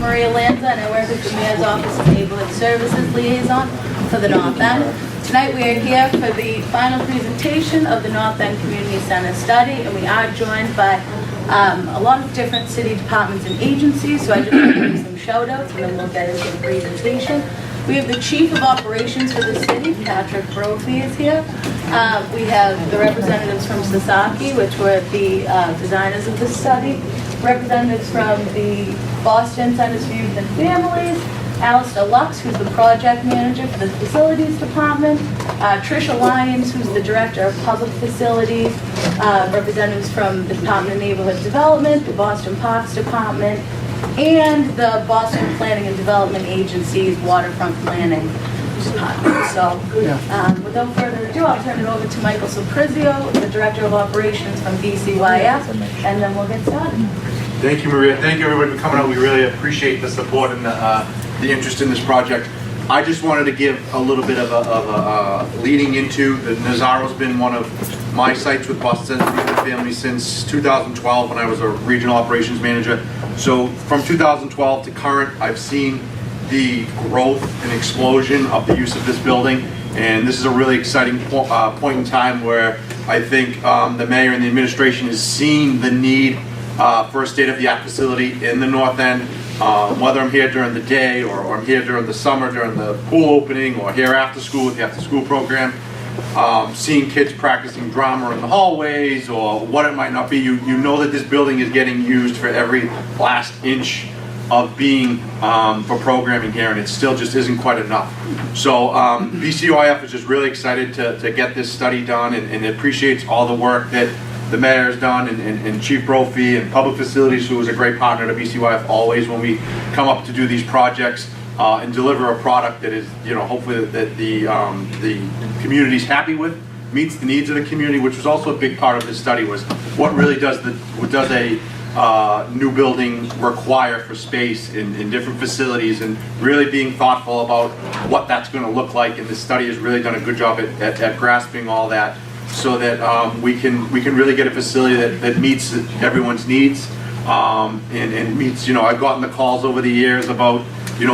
Maria Lanza, and I work with the Mayor's Office of Neighborhood Services Liaison for the North End. Tonight we are here for the final presentation of the North End Community Center study, and we are joined by a lot of different city departments and agencies, so I just want to give some shout outs and then we'll get into the presentation. We have the Chief of Operations for the city, Patrick Brophy is here. We have the representatives from Sasaki, which were the designers of the study, representatives from the Boston Centers for Youth and Families, Alistair Lux, who's the project manager for the facilities department, Tricia Lyons, who's the director of public facilities, representatives from the Department of Neighborhood Development, the Boston Parks Department, and the Boston Planning and Development Agency's Waterfront Planning Department. So without further ado, I'll turn it over to Michael Soprizio, the Director of Operations from DCYF, and then we'll get started. Thank you, Maria. Thank you, everybody, for coming out. We really appreciate the support and the interest in this project. I just wanted to give a little bit of a leading into the Nazzaro's been one of my sites with Boston Centers for Youth and Families since 2012 when I was a regional operations manager. So from 2012 to current, I've seen the growth and explosion of the use of this building, and this is a really exciting point in time where I think the mayor and the administration has seen the need for a state-of-the-art facility in the North End. Whether I'm here during the day or I'm here during the summer during the pool opening or here after school with the after-school program, seeing kids practicing drama in the hallways or what it might not be, you know that this building is getting used for every last inch of being for programming here, and it still just isn't quite enough. So DCYF is just really excited to get this study done and appreciates all the work that the mayor's done and Chief Brophy and Public Facilities, who is a great partner to BCYF always when we come up to do these projects and deliver a product that is, hopefully that the community's happy with, meets the needs of the community, which was also a big part of this study, was what really does a new building require for space in different facilities, and really being thoughtful about what that's going to look like. And this study has really done a good job at grasping all that, so that we can really get a facility that meets everyone's needs and meets, I've gotten the calls over the years about,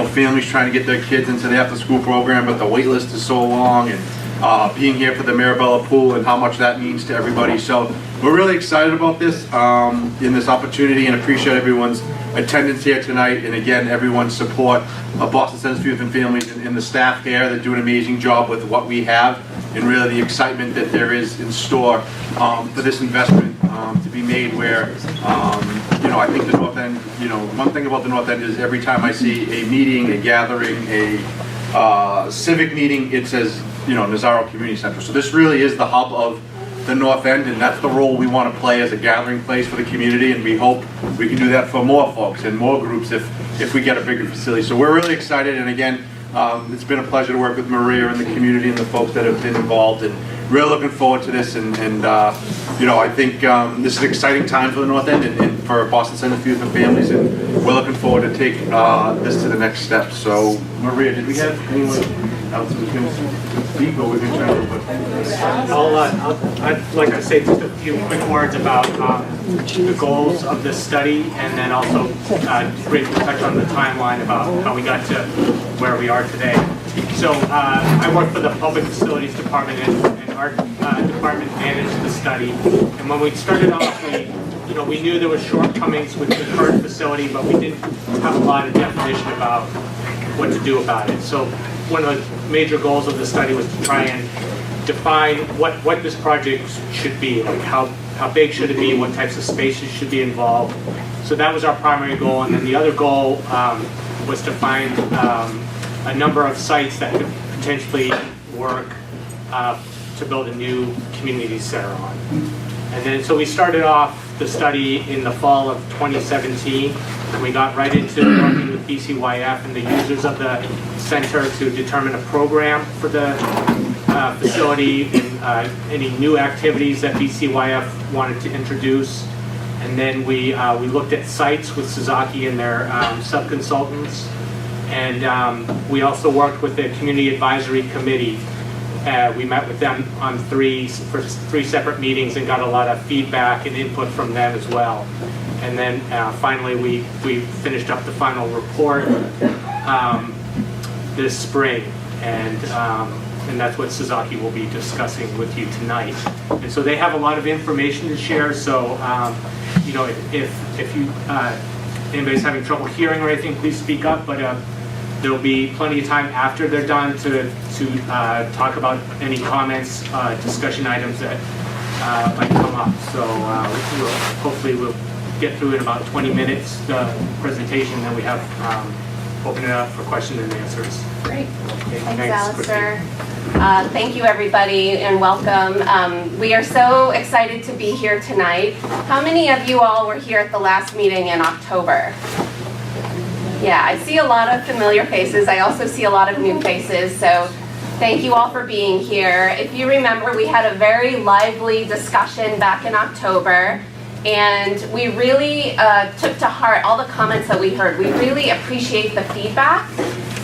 families trying to get their kids into the after-school program, but the wait list is so long, and being here for the Mirabella pool and how much that means to everybody. So we're really excited about this, in this opportunity, and appreciate everyone's attendance here tonight, and again, everyone's support of Boston Centers for Youth and Families and the staff here that do an amazing job with what we have, and really the excitement that there is in store for this investment to be made, where I think the North End, one thing about the North End is every time I see a meeting, a gathering, a civic meeting, it says, Nazzaro Community Center. So this really is the hub of the North End, and that's the role we want to play as a gathering place for the community, and we hope we can do that for more folks and more groups if we get a bigger facility. So we're really excited, and again, it's been a pleasure to work with Maria and the community and the folks that have been involved, and really looking forward to this. And I think this is an exciting time for the North End and for Boston Center for Youth and Families, and we're looking forward to take this to the next step. So, Maria, did we have anyone else who's going to speak, or we're going to try to? I'd like to say just a few quick words about the goals of this study, and then also briefly touch on the timeline about how we got to where we are today. So I work for the Public Facilities Department, and our department managed the study. And when we started off, we knew there were shortcomings with the current facility, but we didn't have a lot of definition about what to do about it. So one of the major goals of the study was to try and define what this project should be, like how big should it be, what types of spaces should be involved. So that was our primary goal, and then the other goal was to find a number of sites that could potentially work to build a new community center on. And then so we started off the study in the fall of 2017, and we got right into working with BCYF and the users of the center to determine a program for the facility and any new activities that BCYF wanted to introduce. And then we looked at sites with Sasaki and their sub-consultants. And we also worked with the Community Advisory Committee. We met with them on three separate meetings and got a lot of feedback and input from them as well. And then finally, we finished up the final report this spring, and that's what Sasaki will be discussing with you tonight. And so they have a lot of information to share. So you know, if you anybody's having trouble hearing or anything, please speak up. But there'll be plenty of time after they're done to talk about any comments, discussion items that might come up. So hopefully we'll get through in about 20 minutes the presentation, then we have open it up for questions and answers. Great. Okay, Thanks, Christine. Alistair. Thank you, everybody, and welcome. We are so excited to be here tonight. How many of you all were here at the last meeting in October? Yeah, I see a lot of familiar faces. I also see a lot of new faces, so thank you all for being here. If you remember, we had a very lively discussion back in October, and we really took to heart all the comments that we heard. We really appreciate the feedback,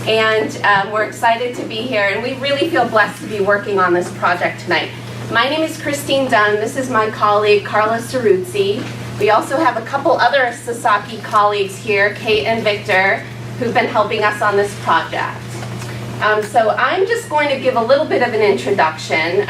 and we're excited to be here, and we really feel blessed to be working on this project tonight. My name is Christine Dunn. This is my colleague, Carla Ceruzzi. We also have a couple other Sasaki colleagues here, Kate and Victor, who've been helping us on this project. So I'm just going to give a little bit of an introduction.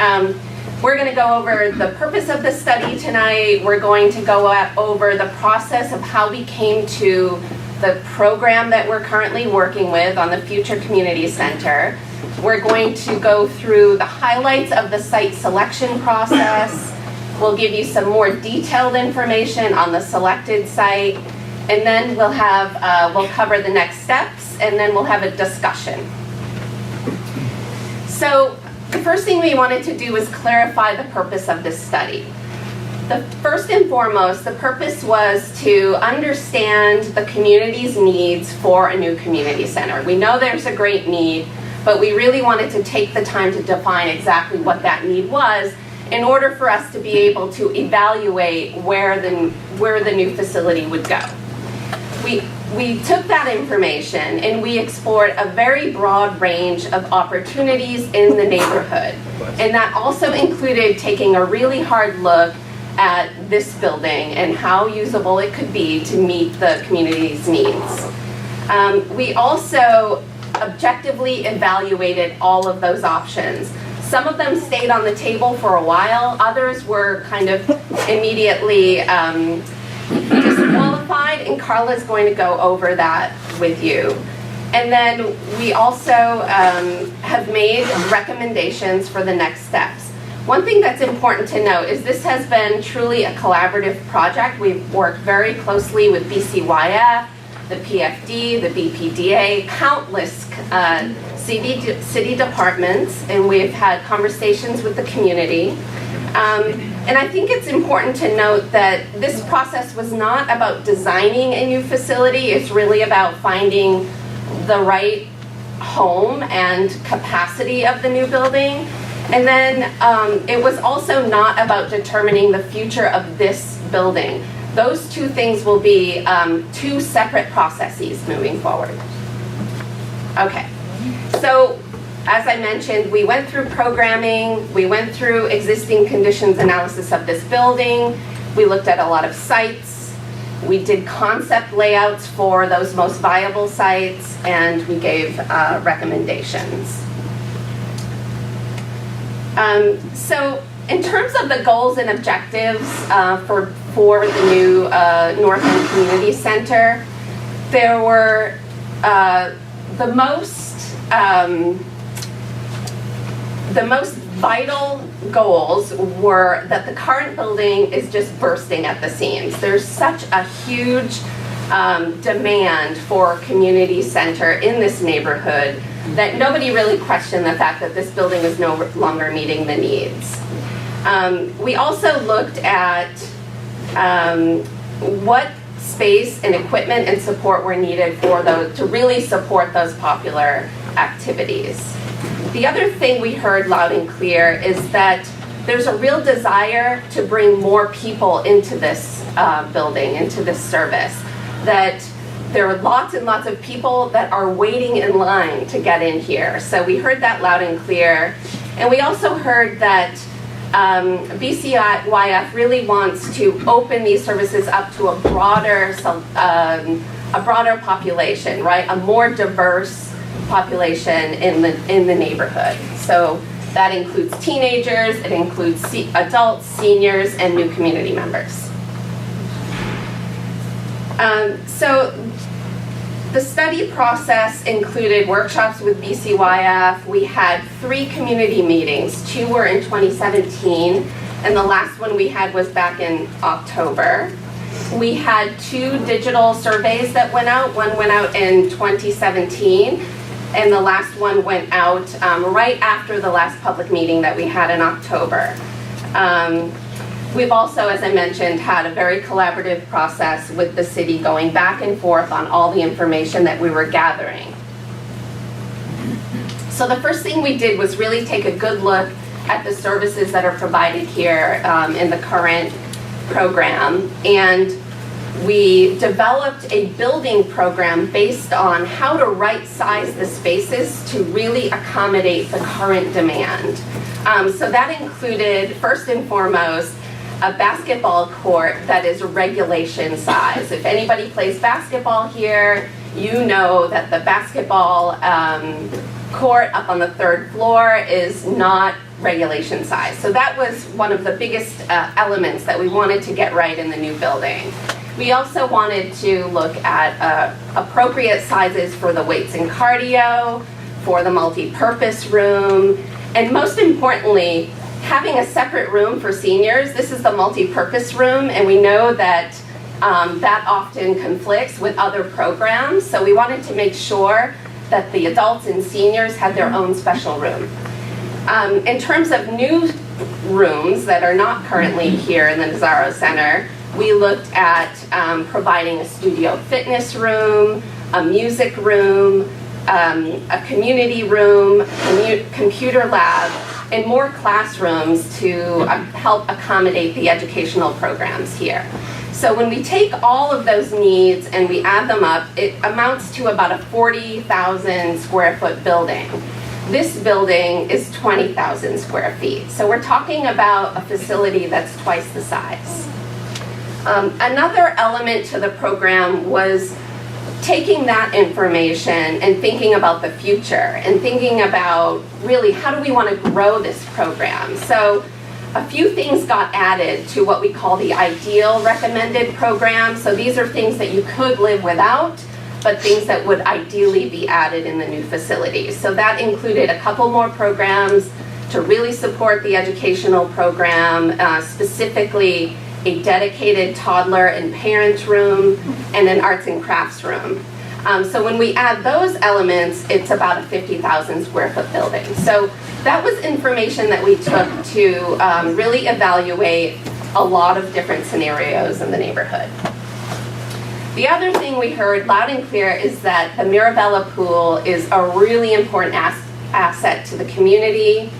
We're going to go over the purpose of the study tonight. We're going to go over the process of how we came to the program that we're currently working with on the Future Community Center. We're going to go through the highlights of the site selection process. We'll give you some more detailed information on the selected site, and then we'll cover the next steps, and then we'll have a discussion. So the first thing we wanted to do was clarify the purpose of this study. The first and foremost, the purpose was to understand the community's needs for a new community center. We know there's a great need, but we really wanted to take the time to define exactly what that need was in order for us to be able to evaluate where the new facility would go. We took that information and we explored a very broad range of opportunities in the neighborhood. And that also included taking a really hard look at this building and how usable it could be to meet the community's needs. We also objectively evaluated all of those options. Some of them stayed on the table for a while, others were kind of immediately disqualified, and Carla's going to go over that with you. And then we also have made recommendations for the next steps. One thing that's important to note is this has been truly a collaborative project. We've worked very closely with DCYF, the PFD, the BPDA, countless city departments, and we've had conversations with the community. And I think it's important to note that this process was not about designing a new facility. It's really about finding the right home and capacity of the new building. And then it was also not about determining the future of this building. Those two things will be two separate processes moving forward. Okay, so as I mentioned, we went through programming, we went through existing conditions analysis of this building, we looked at a lot of sites, we did concept layouts for those most viable sites, and we gave recommendations. So in terms of the goals and objectives for the new North End Community Center, there were the most vital goals were that the current building is just bursting at the seams. There's such a huge demand for a community center in this neighborhood that nobody really questioned the fact that this building is no longer meeting the needs. We also looked at what space and equipment and support were needed for those to really support those popular activities. The other thing we heard loud and clear is that there's a real desire to bring more people into this building, into this service, that there are lots and lots of people that are waiting in line to get in here. So we heard that loud and clear. And we also heard that DCYF really wants to open these services up to a broader population, right? A more diverse population in the neighborhood. So that includes teenagers, it includes adults, seniors, and new community members. So the study process included workshops with DCYF. We had 3 community meetings. 2 were in 2017, and the last one we had was back in October. We had 2 digital surveys that went out. One went out in 2017, and the last one went out right after the last public meeting that we had in October. We've also, as I mentioned, had a very collaborative process with the city, going back and forth on all the information that we were gathering. So the first thing we did was really take a good look at the services that are provided here in the current program, and we developed a building program based on how to right-size the spaces to really accommodate the current demand. So that included, first and foremost, a basketball court that is regulation size. If anybody plays basketball here, you know that the basketball court up on the 3rd floor is not regulation size. So that was one of the biggest elements that we wanted to get right in the new building. We also wanted to look at appropriate sizes for the weights and cardio, for the multi-purpose room, and most importantly, having a separate room for seniors. This is the multi-purpose room, and we know that that often conflicts with other programs, so we wanted to make sure that the adults and seniors had their own special room. In terms of new rooms that are not currently here in the Nazaro Center, we looked at providing a studio fitness room, a music room, a community room, computer lab, and more classrooms to help accommodate the educational programs here. So when we take all of those needs and we add them up, it amounts to about a 40,000 square foot building. This building is 20,000 square feet. So we're talking about a facility that's twice the size. Another element to the program was taking that information and thinking about the future and thinking about really how do we want to grow this program. So a few things got added to what we call the ideal recommended program. So these are things that you could live without, but things that would ideally be added in the new facilities. So that included a couple more programs to really support the educational program, specifically a dedicated toddler and parent room, and an arts and crafts room. So when we add those elements, it's about a 50,000 square foot building. So that was information that we took to really evaluate a lot of different scenarios in the neighborhood. The other thing we heard loud and clear is that the Mirabella pool is a really important asset to the community.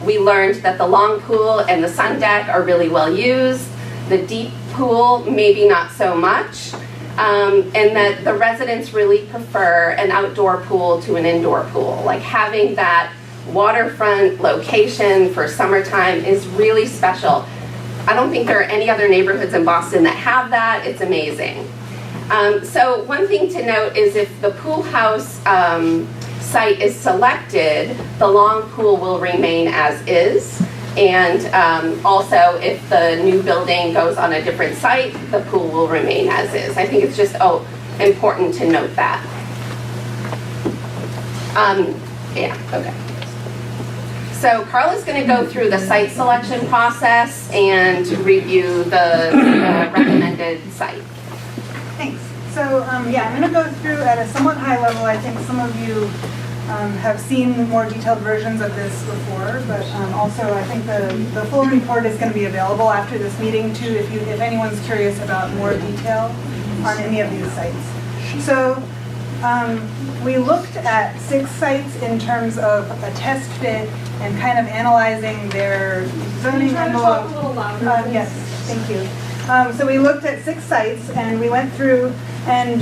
We learned that the long pool and the sun deck are really well used. The deep pool, maybe not so much. And that the residents really prefer an outdoor pool to an indoor pool. Like having that waterfront location for summertime is really special. I don't think there are any other neighborhoods in Boston that have that. It's amazing. So one thing to note is if the pool house site is selected, the long pool will remain as is. And also, if the new building goes on a different site, the pool will remain as is. I think it's just important to note that. Yeah, okay. So Carla's going to go through the site selection process and review the recommended site. Thanks. So yeah, I'm going to go through at a somewhat high level. I think some of you have seen the more detailed versions of this before, but also I think the full report is going to be available after this meeting too, if anyone's curious about more detail on any of these sites. So we looked at 6 sites in terms of a test fit and kind of analyzing their zoning envelope. Yes, thank you. So we looked at 6 sites and we went through And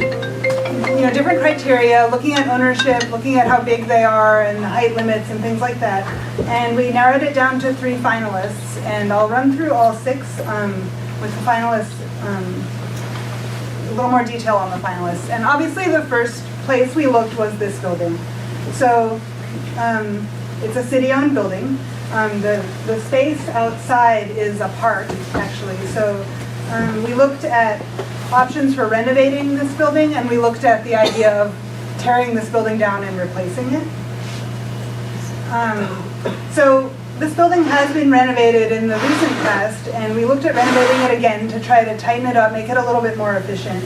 different criteria, looking at ownership, looking at how big they are and the height limits and things like that. And we narrowed it down to 3 finalists, and I'll run through all 6 with the finalists, a little more detail on the finalists. And obviously the first place we looked was this building. So it's a city-owned building. The space outside is a park, actually. So we looked at options for renovating this building, and we looked at the idea of tearing this building down and replacing it. So this building has been renovated in the recent past, and we looked at renovating it again to try to tighten it up, make it a little bit more efficient.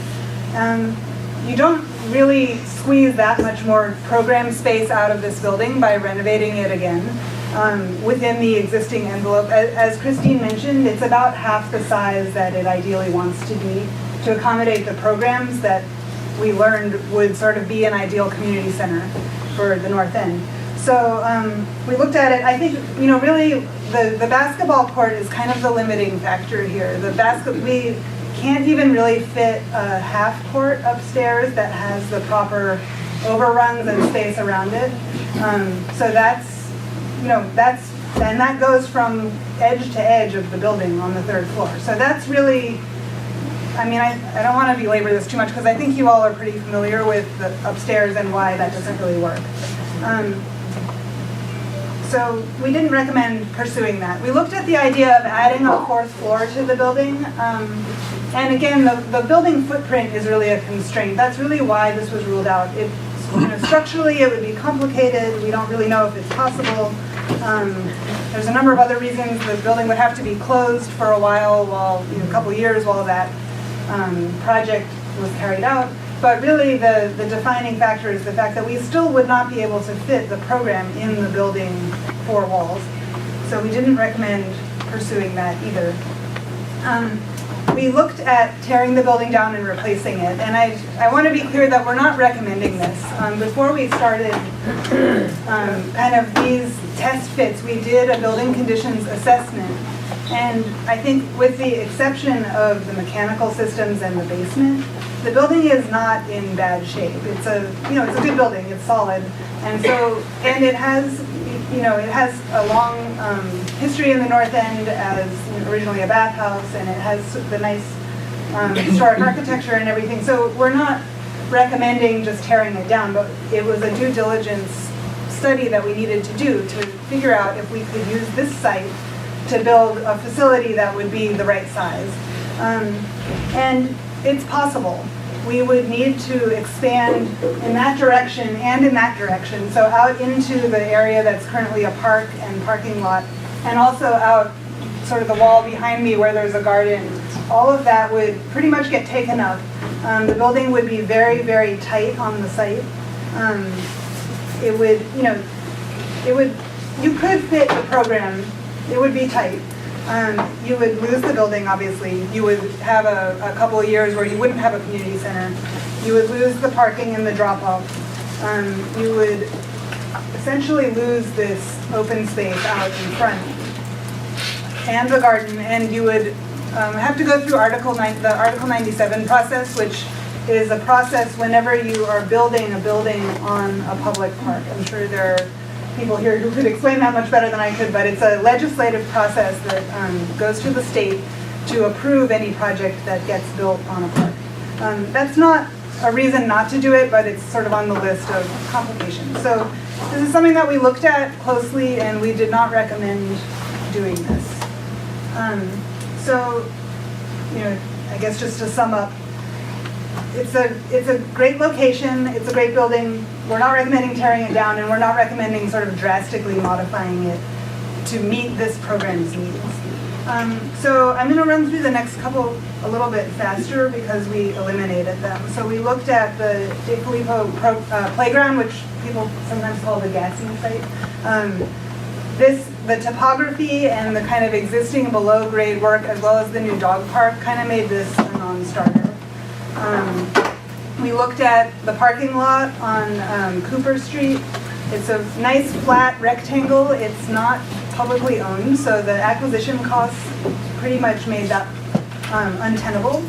You don't really squeeze that much more program space out of this building by renovating it again within the existing envelope. As Christine mentioned, it's about half the size that it ideally wants to be to accommodate the programs that we learned would sort of be an ideal community center for the North End. So we looked at it. I think, really the basketball court is kind of the limiting factor here. We can't even really fit a half court upstairs that has the proper overruns and space around it. So and that goes from edge to edge of the building on the 3rd floor. So that's really, I don't want to belabor this too much because I think you all are pretty familiar with the upstairs and why that doesn't really work. So we didn't recommend pursuing that. We looked at the idea of adding a 4th floor to the building. And again, the building footprint is really a constraint. That's really why this was ruled out. Structurally, it would be complicated. We don't really know if it's possible. There's a number of other reasons. The building would have to be closed for a while, a couple years while that project was carried out. But really, the defining factor is the fact that we still would not be able to fit the program in the building 4 walls. So we didn't recommend pursuing that either. We looked at tearing the building down and replacing it. And I want to be clear that we're not recommending this. Before we started kind of these test fits, we did a building conditions assessment. And I think with the exception of the mechanical systems and the basement, the building is not in bad shape. It's a good building. It's solid, and it has a long history in the North End as originally a bathhouse, and it has the nice historic architecture and everything. So we're not recommending just tearing it down, but it was a due diligence study that we needed to do to figure out if we could use this site to build a facility that would be the right size. And it's possible. We would need to expand in that direction and in that direction, so out into the area that's currently a park and parking lot, and also out sort of the wall behind me where there's a garden. All of that would pretty much get taken up. The building would be very, very tight on the site. You could fit the program. It would be tight. You would lose the building, obviously. You would have a couple of years where you wouldn't have a community center. You would lose the parking and the drop-off. You would essentially lose this open space out in front and the garden, and you would have to go through the Article 97 process, which is a process whenever you are building a building on a public park. I'm sure there are people here who could explain that much better than I could, but it's a legislative process that goes to the state to approve any project that gets built on a park. That's not a reason not to do it, but it's sort of on the list of complications. So this is something that we looked at closely, and we did not recommend doing this. I guess just to sum up, it's a great location, it's a great building. We're not recommending tearing it down, and we're not recommending sort of drastically modifying it to meet this program's needs. So I'm going to run through the next couple a little bit faster because we eliminated them. So we looked at the De Filippo playground, which people sometimes call the gassing site. The topography and the kind of existing below grade work, as well as the new dog park, kind of made this a non-starter. We looked at the parking lot on Cooper Street. It's a nice flat rectangle. It's not publicly owned, so the acquisition costs pretty much made that untenable.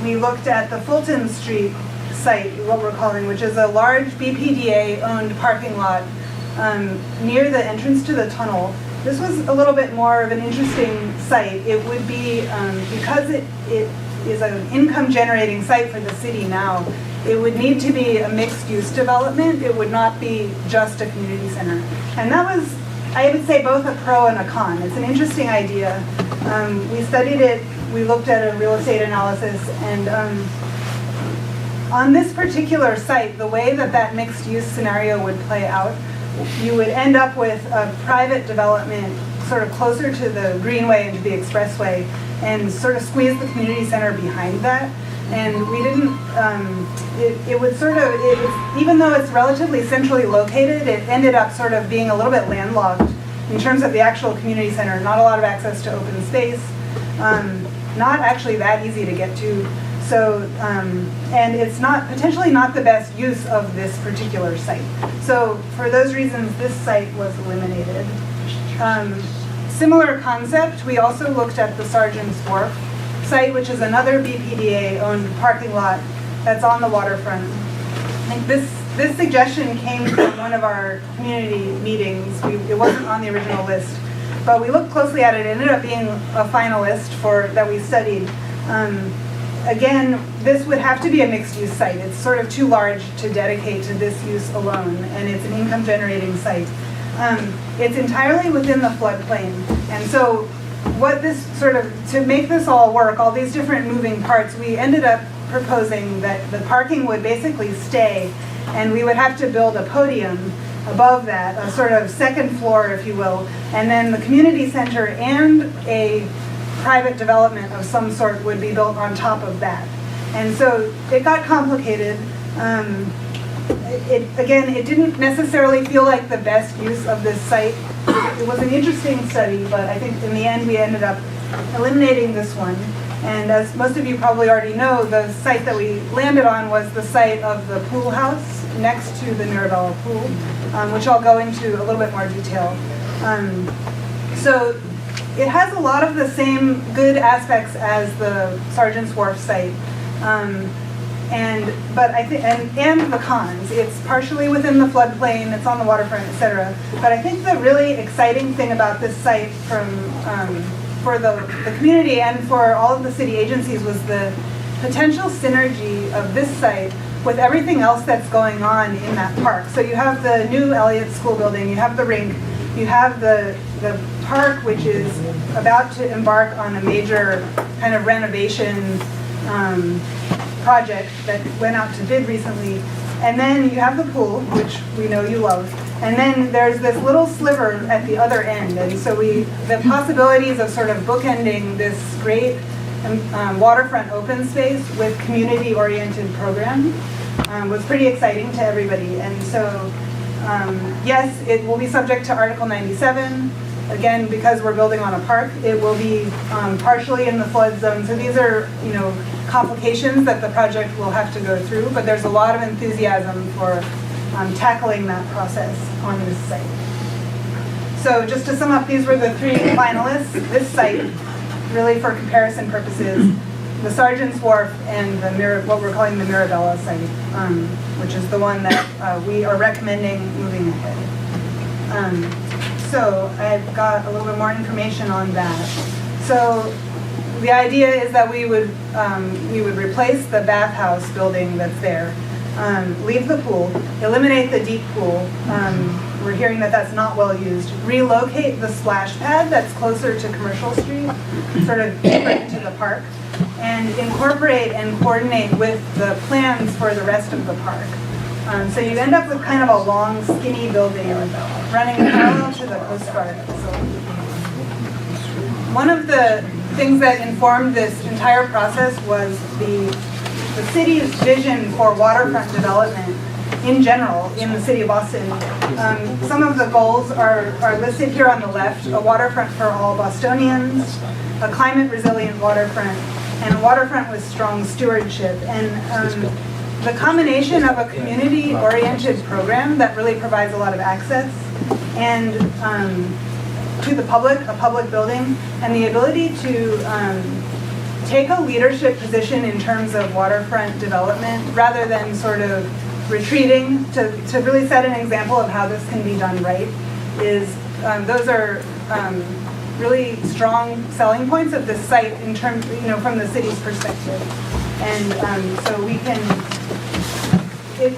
we looked at the Fulton Street site, what we're calling, which is a large BPDA-owned parking lot near the entrance to the tunnel. This was a little bit more of an interesting site. It would be, because it is an income-generating site for the city now, it would need to be a mixed-use development. It would not be just a community center. And that was, I would say, both a pro and a con. It's an interesting idea. We studied it, we looked at a real estate analysis, and on this particular site, the way that that mixed-use scenario would play out, you would end up with a private development sort of closer to the Greenway and to the expressway, and sort of squeeze the community center behind that. And we didn't, it would sort of, even though it's relatively centrally located, it ended up sort of being a little bit landlocked in terms of the actual community center. Not a lot of access to open space, not actually that easy to get to. So, and it's potentially not the best use of this particular site. So for those reasons, this site was eliminated. Similar concept, we also looked at the Sergeant's Wharf site, which is another BPDA-owned parking lot that's on the waterfront. I think this suggestion came from one of our community meetings. It wasn't on the original list, but we looked closely at it. It ended up being a finalist that we studied. Again, this would have to be a mixed-use site. It's sort of too large to dedicate to this use alone, and it's an income-generating site. It's entirely within the floodplain, and so what this sort of, to make this all work, all these different moving parts, we ended up proposing that the parking would basically stay, and we would have to build a podium above that, a sort of second floor, if you will, and then the community center and a private development of some sort would be built on top of that. And so it got complicated. Again, it didn't necessarily feel like the best use of this site. It was an interesting study, but I think in the end we ended up eliminating this one. And as most of you probably already know, the site that we landed on was the site of the pool house next to the Mirabella pool, which I'll go into a little bit more detail. So it has a lot of the same good aspects as the Sergeant's Wharf site, but I think and the cons. It's partially within the floodplain. It's on the waterfront, etc. But I think the really exciting thing about this site, for the community and for all of the city agencies, was the potential synergy of this site with everything else that's going on in that park. So you have the new Elliott School building. You have the rink. You have the park, which is about to embark on a major kind of renovation project that went out to bid recently. And then you have the pool, which we know you love. And then there's this little sliver at the other end. And so the possibilities of sort of bookending this great waterfront open space with community-oriented programming was pretty exciting to everybody. And so yes, it will be subject to Article 97. Again, because we're building on a park, it will be partially in the flood zone. So these are, complications that the project will have to go through, but there's a lot of enthusiasm for tackling that process on this site. So just to sum up, these were the three finalists. This site, really for comparison purposes, the Sergeant's Wharf and what we're calling the Mirabella site, which is the one that we are recommending moving ahead. So I've got a little bit more information on that. So the idea is that we would replace the bathhouse building that's there, leave the pool, eliminate the deep pool. We're hearing that that's not well used. Relocate the splash pad that's closer to Commercial Street, sort of deeper into the park, and incorporate and coordinate with the plans for the rest of the park. So you end up with kind of a long, skinny building running parallel to the Coast Guard facility. One of the things that informed this entire process was the city's vision for waterfront development in general in the city of Boston. Some of the goals are listed here on the left: a waterfront for all Bostonians, a climate resilient waterfront, and a waterfront with strong stewardship. And the combination of a community-oriented program that really provides a lot of access and to the public, a public building, and the ability to take a leadership position in terms of waterfront development rather than sort of retreating to really set an example of how this can be done right is those are really strong selling points of this site in terms, from the city's perspective. And so we can,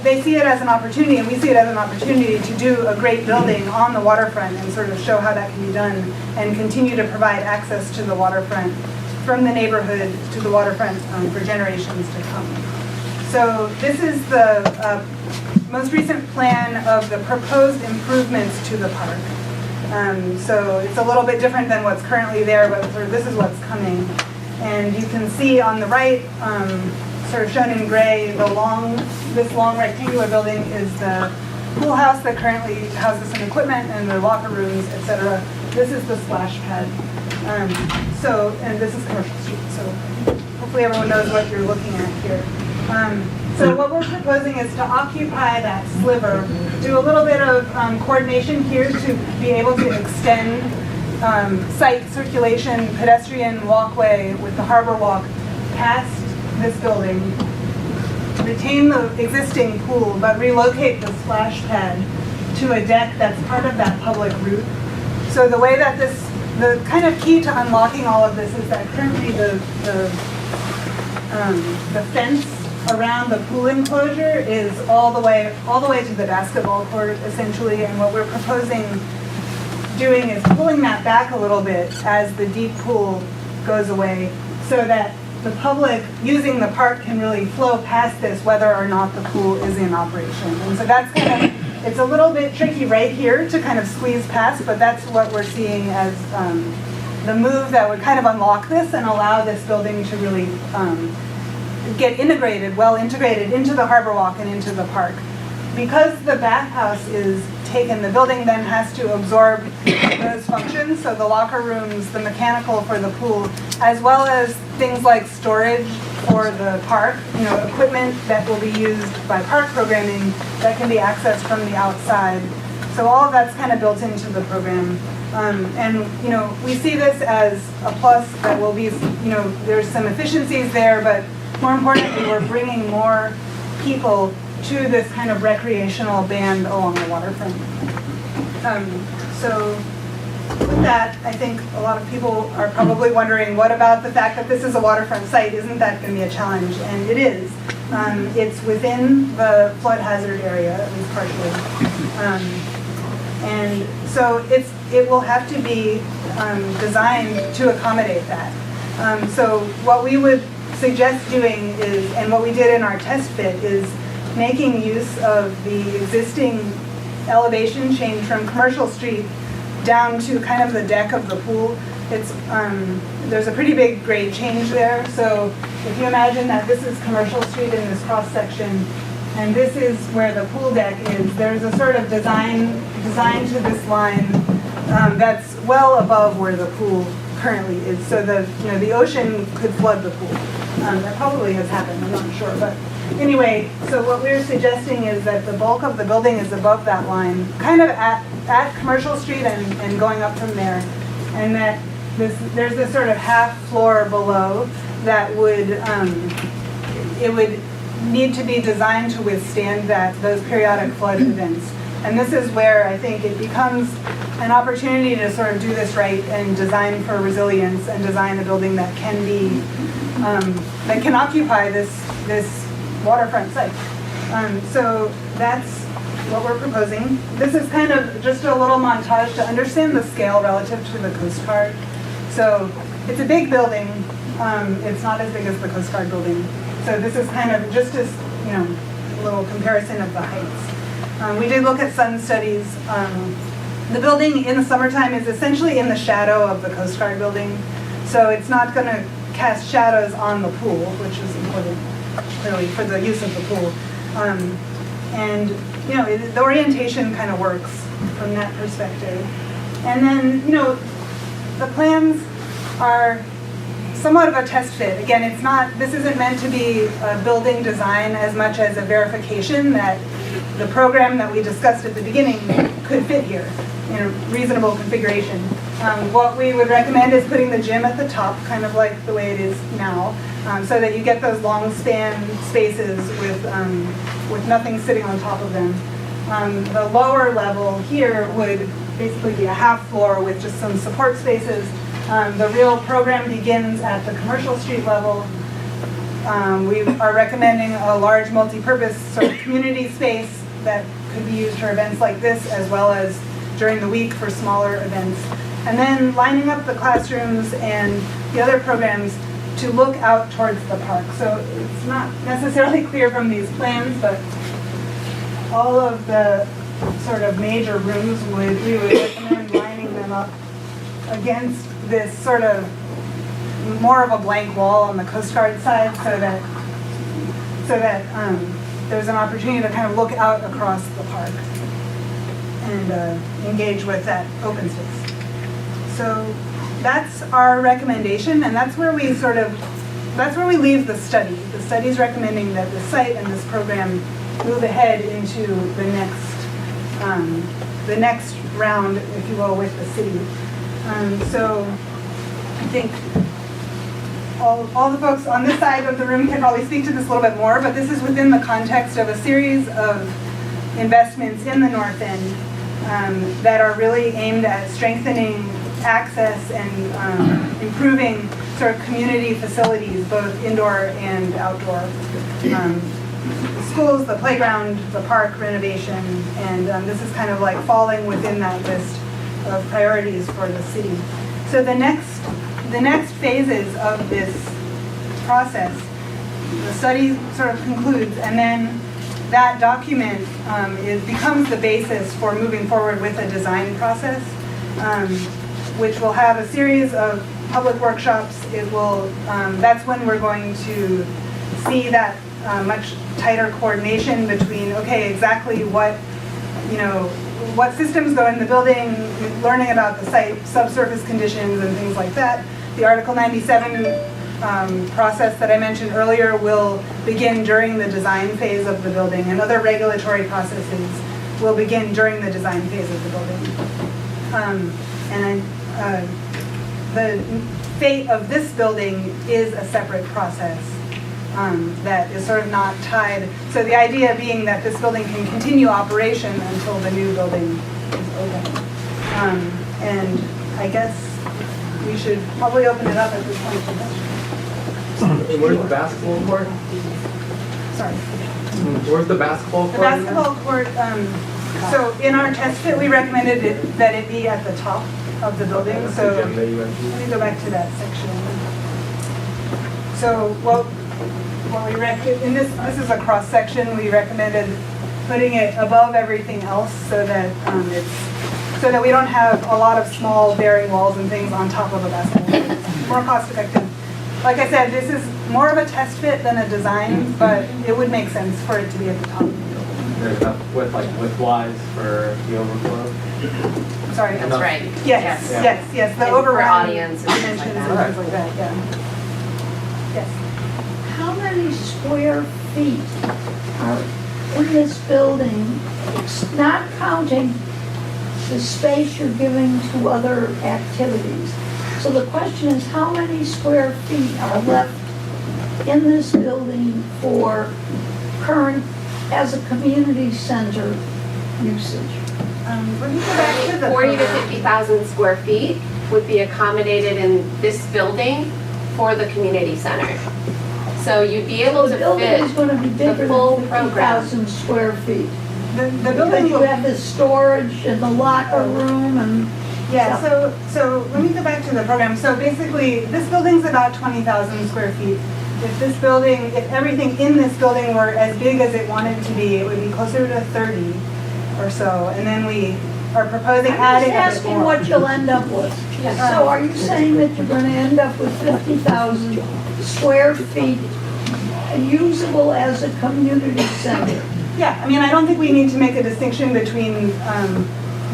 they see it as an opportunity, and we see it as an opportunity to do a great building on the waterfront and sort of show how that can be done and continue to provide access to the waterfront from the neighborhood to the waterfront for generations to come. So this is the most recent plan of the proposed improvements to the park. So it's a little bit different than what's currently there, but sort of this is what's coming. And you can see on the right, sort of shown in gray, this long rectangular building is the pool house that currently houses some equipment and the locker rooms, etc. This is the splash pad. And this is Commercial Street. So hopefully everyone knows what you're looking at here. So what we're proposing is to occupy that sliver, do a little bit of coordination here to be able to extend site circulation, pedestrian walkway with the harbor walk past this building, retain the existing pool, but relocate the splash pad to a deck that's part of that public route. So the way that the kind of key to unlocking all of this is that currently the fence around the pool enclosure is all the way to the basketball court, essentially, and what we're proposing doing is pulling that back a little bit as the deep pool goes away so that the public using the park can really flow past this whether or not the pool is in operation. And so that's kind of, it's a little bit tricky right here to kind of squeeze past, but that's what we're seeing as the move that would kind of unlock this and allow this building to really get well integrated into the harbor walk and into the park. Because the bathhouse is taken, the building then has to absorb those functions, so the locker rooms, the mechanical for the pool, as well as things like storage for the park, equipment that will be used by park programming that can be accessed from the outside. So all of that's kind of built into the program. And we see this as a plus that will be, there's some efficiencies there, but more importantly, we're bringing more people to this kind of recreational band along the waterfront. So with that, I think a lot of people are probably wondering, what about the fact that this is a waterfront site? Isn't that going to be a challenge? And it is. It's within the flood hazard area, at least partially. And so it will have to be designed to accommodate that. So what we would suggest doing is, and what we did in our test fit, is making use of the existing elevation change from Commercial Street down to kind of the deck of the pool. There's a pretty big grade change there. So if you imagine that this is Commercial Street in this cross section, and this is where the pool deck is, there's a sort of design to this line that's well above where the pool currently is. So the ocean could flood the pool. That probably has happened, I'm not sure. But anyway, so what we're suggesting is that the bulk of the building is above that line, kind of at Commercial Street and going up from there. And that there's this sort of half floor below that would, it would need to be designed to withstand those periodic flood events. And this is where I think it becomes an opportunity to sort of do this right and design for resilience and design a building that can be, that can occupy this waterfront site. So that's what we're proposing. This is kind of just a little montage to understand the scale relative to the Coast Guard. So it's a big building. It's not as big as the Coast Guard building. So this is kind of just as, a little comparison of the heights. We did look at sun studies. The building in the summertime is essentially in the shadow of the Coast Guard building. So it's not going to cast shadows on the pool, which is important, clearly, for the use of the pool. And, the orientation kind of works from that perspective. And then, the plans are somewhat of a test fit. Again, this isn't meant to be a building design as much as a verification that the program that we discussed at the beginning could fit here in a reasonable configuration. What we would recommend is putting the gym at the top, kind of like the way it is now, so that you get those long span spaces with nothing sitting on top of them. The lower level here would basically be a half floor with just some support spaces. The real program begins at the commercial street level. We are recommending a large multi-purpose sort of community space that could be used for events like this, as well as during the week for smaller events. And then lining up the classrooms and the other programs to look out towards the park. So it's not necessarily clear from these plans, but all of the sort of major rooms we would recommend lining them up against this sort of more of a blank wall on the Coast Guard side, so that there's an opportunity to kind of look out across the park and engage with that open space. So that's our recommendation, and that's where we leave the study. The study's recommending that the site and this program move ahead into the next round, if you will, with the city. So I think all the folks on this side of the room can probably speak to this a little bit more, but this is within the context of a series of investments in the North End that are really aimed at strengthening access and improving sort of community facilities, both indoor and outdoor. The schools, the playground, the park renovation, and this is kind of like falling within that list of priorities for the city. So the next phases of this process, the study sort of concludes, and then that document becomes the basis for moving forward with a design process, which will have a series of public workshops. That's when we're going to see that much tighter coordination between, okay, exactly what systems go in the building, learning about the site subsurface conditions and things like that. The Article 97 process that I mentioned earlier will begin during the design phase of the building, and other regulatory processes will begin during the design phase of the building. The fate of this building is a separate process that is sort of not tied. So the idea being that this building can continue operation until the new building is open. And I guess we should probably open it up at this point for questions. Where's the basketball court? Sorry. Where's the basketball court? The basketball court, so in our test fit, we recommended that it be at the top of the building. So let me go back to that section. So what we recommend, this is a cross section, we recommended putting it above everything else so that we don't have a lot of small bearing walls and things on top of a basketball court. It's more cost effective. Like I said, this is more of a test fit than a design, but it would make sense for it to be at the top. There's enough width-wise for the overflow? Sorry. That's right. Yes, yes, the And overrun for audience and things like dimensions that. and things like that, yeah. Yes. How many square feet are in this building, not counting the space you're giving to other activities? So the question is, how many square feet are left in this building for current, as a community center usage? Let me go back to the 40 to 50,000 square feet would be accommodated in this building for the community center. So you'd be able to The building is fit going to be bigger the full than program. 50,000 square feet. The Because building you will, have the storage and the locker room and yeah, so let me go back to the program. So basically, this building's about 20,000 square feet. If everything in this building were as big as it wanted to be, it would be closer to 30 or so. And then we are proposing I'm just adding a bit asking more. what you'll end up with. So are you saying that you're going to end up with 50,000 square feet usable as a community center? Yeah, I mean, I don't think we need to make a distinction between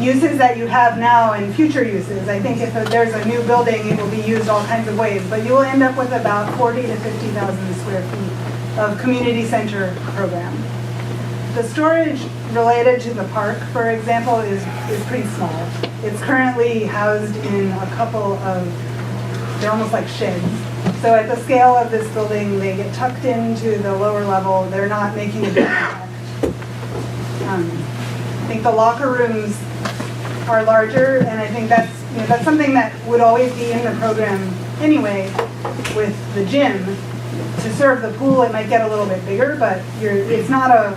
uses that you have now and future uses. I think if there's a new building, it will be used all kinds of ways, but you will end up with about 40 to 50,000 square feet of community center program. The storage related to the park, for example, is pretty small. It's currently housed in a couple of, they're almost like sheds. So at the scale of this building, they get tucked into the lower level. They're not making a big impact. I think the locker rooms are larger, and I think that's, that's something that would always be in the program anyway with the gym. To serve the pool, it might get a little bit bigger, but it's not a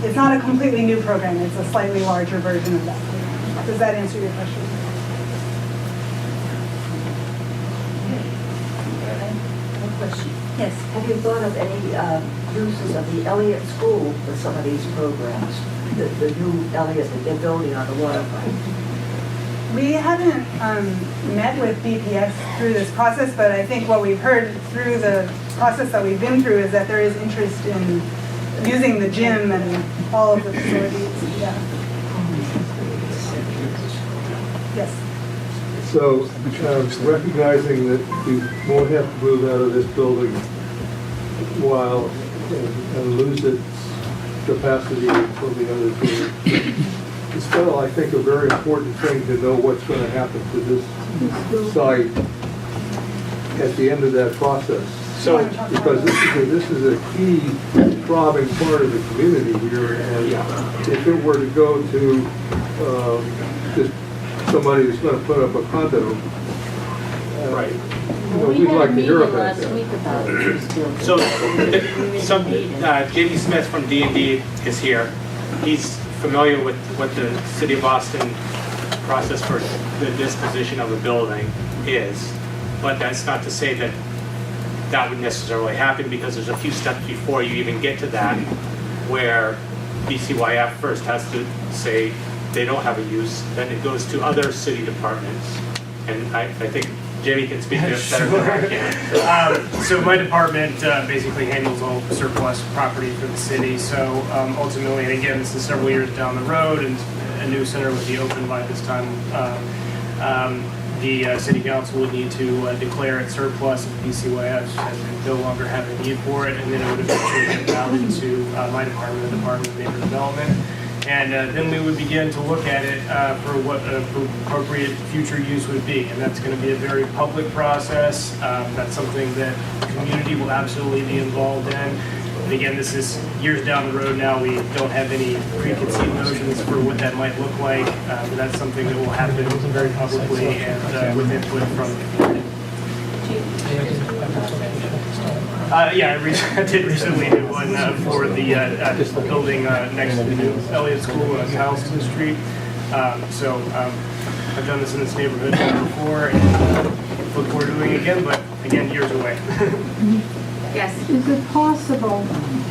it's not a completely new program. It's a slightly larger version of that. Does that answer your question? Yes. Have you thought of any uses of the Elliott School for some of these programs? The new Elliott that they're building on the waterfront? We haven't met with BPS through this process, but I think what we've heard through the process that we've been through is that there is interest in using the gym and all of the facilities. Yeah. Yes. So, recognizing that we won't have to move out of this building while and lose its capacity for the other two, it's still, I think, a very important thing to know what's going to happen to this site at the end of that process. So, Because this is a key throbbing part of the community here, and if it were to go to just somebody who's going to put up a condo, right. we'd like to hear about that. So, J.D. Smith from D&D is here. He's familiar with what the City of Boston process for the disposition of a building is, but that's not to say that that would necessarily happen, because there's a few steps before you even get to that, where DCYF first has to say they don't have a use, then it goes to other city departments, and I think Jamie can speak to it better than I can. So my department basically handles all surplus property for the city. So ultimately, and again, this is several years down the road, and a new center would be open by this time. The city council would need to declare it surplus if DCYF and no longer have a need for it, and then it would eventually get routed to my department, the Department of Neighborhood Development. And then we would begin to look at it for what appropriate future use would be. And that's going to be a very public process. That's something that the community will absolutely be involved in. And again, this is years down the road now. We don't have any preconceived notions for what that might look like. But that's something that will happen very publicly and with input from the community. Yeah, I did recently do one for the building next to the new Elliott School on Houston Street. So I've done this in this neighborhood before, and look forward to doing it again, but again, years away. Yes. Is it possible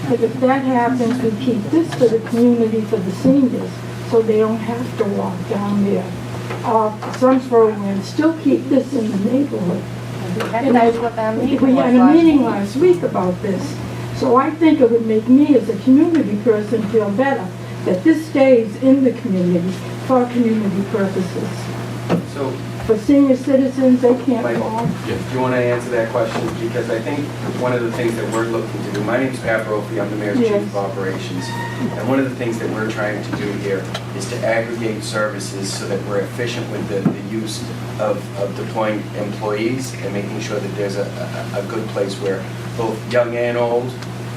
that if that happens, we keep this for the community, for the seniors, so they don't have to walk down there? Some programs still keep this in the neighborhood. And we had a meeting last week about this. So I think it would make me as a community person feel better that this stays in the community for community purposes. So, For senior citizens, they can't walk. do you want to answer that question? Because I think one of the things that we're looking to do, my name's Pat Brophy, I'm the Mayor's Chief of Operations, and one of the things that we're trying to do here is to aggregate services so that we're efficient with the use of deploying employees and making sure that there's a good place where both young and old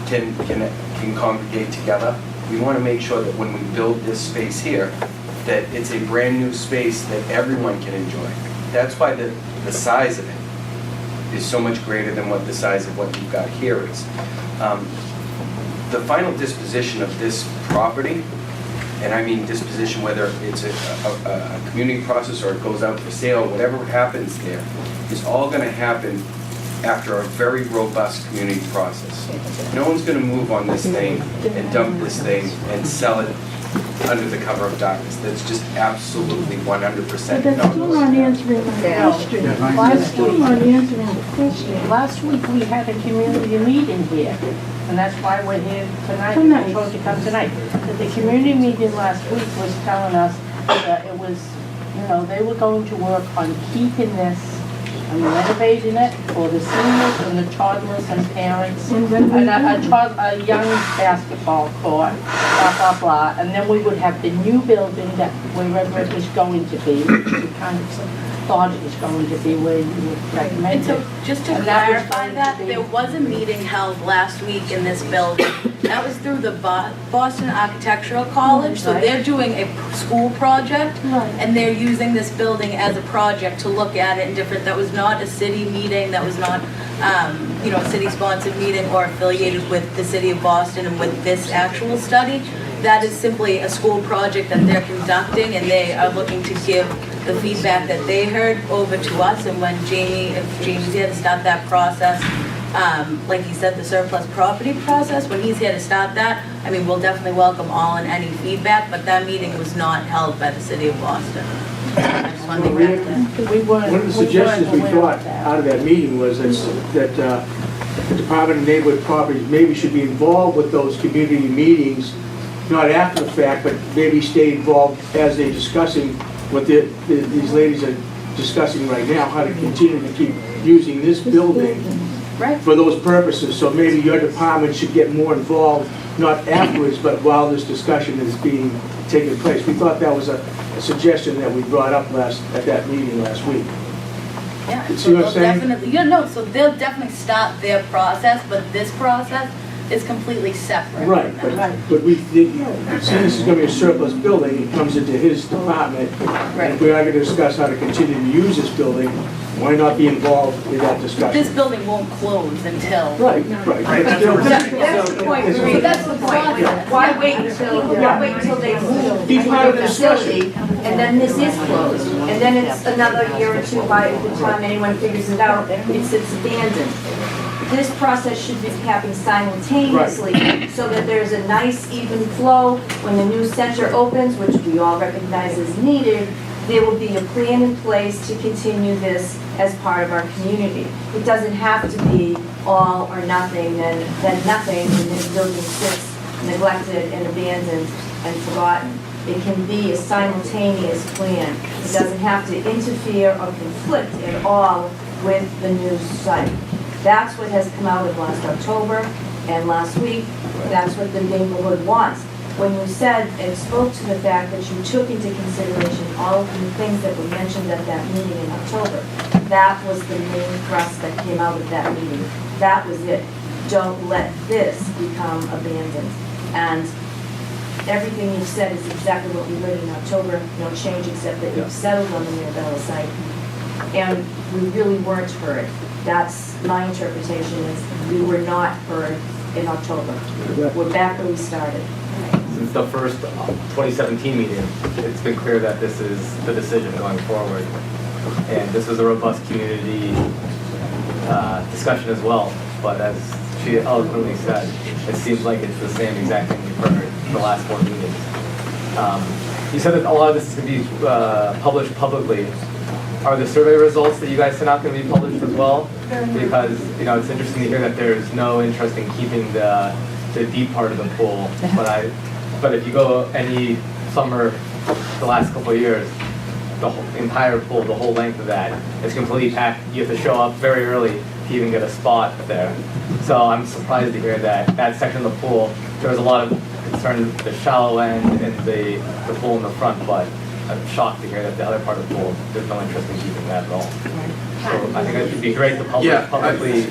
can congregate together. We want to make sure that when we build this space here, that it's a brand new space that everyone can enjoy. That's why the size of it is so much greater than what the size of what you've got here is. The final disposition of this property, and I mean disposition whether it's a community process or it goes out for sale, whatever happens there, is all going to happen after a very robust community process. No one's going to move on this thing and dump this thing and sell it under the cover of darkness. That's just absolutely 100% But that's still not answering my question. That's still not answering the question. Last week we had a community meeting here, and that's why we're here tonight. We're supposed to come tonight. But the community meeting last week was telling us that it was, they were going to work on keeping this I'm renovating it for the seniors and the toddlers and parents. And then we A young basketball court, blah, blah, blah. And then we would have the new building that wherever it was going to be, we kind of thought it was going to be where you would And recommend so, it. just to And that was clarify going that, to be- there was a meeting held last week in this building. That was through the Boston Architectural College, so they're doing a school project, Right. and they're using this building as a project to look at it and different, that was not a city meeting, that was not, a city-sponsored meeting or affiliated with the city of Boston and with this actual study. That is simply a school project that they're conducting, and they are looking to give the feedback that they heard over to us. And when if Jamie's here to start that process, like he said, the surplus property process, when he's here to start that, I mean, we'll definitely welcome all and any feedback, but that meeting was not held by the city of Boston. I just wanted to correct that. We weren't. One of the suggestions we aware thought of that. out of that meeting was that the Department of Neighborhood Properties maybe should be involved with those community meetings, not after the fact, but maybe stay involved as they're discussing what these ladies are discussing right now, how to continue to keep using this building Right. for those purposes. So maybe your department should get more involved, not afterwards, but while this discussion is taking place. We thought that was a suggestion that we brought up at that meeting last week. Yeah, See so what they'll I'm saying? definitely, so they'll definitely start their process, but this process is completely separate. Right, but we think, since this is gonna be a surplus building, it comes into his department. And if we are gonna discuss how to continue to use this building, why not be involved in that This discussion? building won't close until. Right. That's what we're saying. That's the point, It's- Marie, that's the point. Why wait until they move Be part of the the facility, and then this is closed, and then it's another year or two by the time anyone figures it out, it sits abandoned. This process should be happening simultaneously, so that there's a nice even flow. When the new center opens, which we all recognize is needed, there will be a plan in place to continue this as part of our community. It doesn't have to be all or nothing, then nothing, and this building sits neglected and abandoned and forgotten. It can be a simultaneous plan. It doesn't have to interfere or conflict at all with the new site. That's what has come out of last October and last week. That's what the neighborhood wants. When you said and spoke to the fact that you took into consideration all of the things that were mentioned at that meeting in October, that was the main thrust that came out of that meeting. That was it. Don't let this become abandoned. And everything you've said is exactly what we heard in October. No change except that you've settled on the Mirabella site. And we really weren't heard. That's my interpretation, is we were not heard in October. We're back where we started. Since the first 2017 meeting, it's been clear that this is the decision going forward. And this was a robust community discussion as well. But as she eloquently said, it seems like it's the same exact thing we've heard the last 4 meetings. You said that a lot of this is going to be published publicly. Are the survey results that you guys sent out going to be published as well? Because, it's interesting to hear that there's no interest in keeping the deep part of the pool. But if you go any summer the last couple of years, the entire pool, the whole length of that, is completely packed. You have to show up very early to even get a spot there. So I'm surprised to hear that section of the pool, there was a lot of concern with the shallow end and the pool in the front, but I'm shocked to hear that the other part of the pool, there's no interest in keeping that at all. So I think it would be great to publish publicly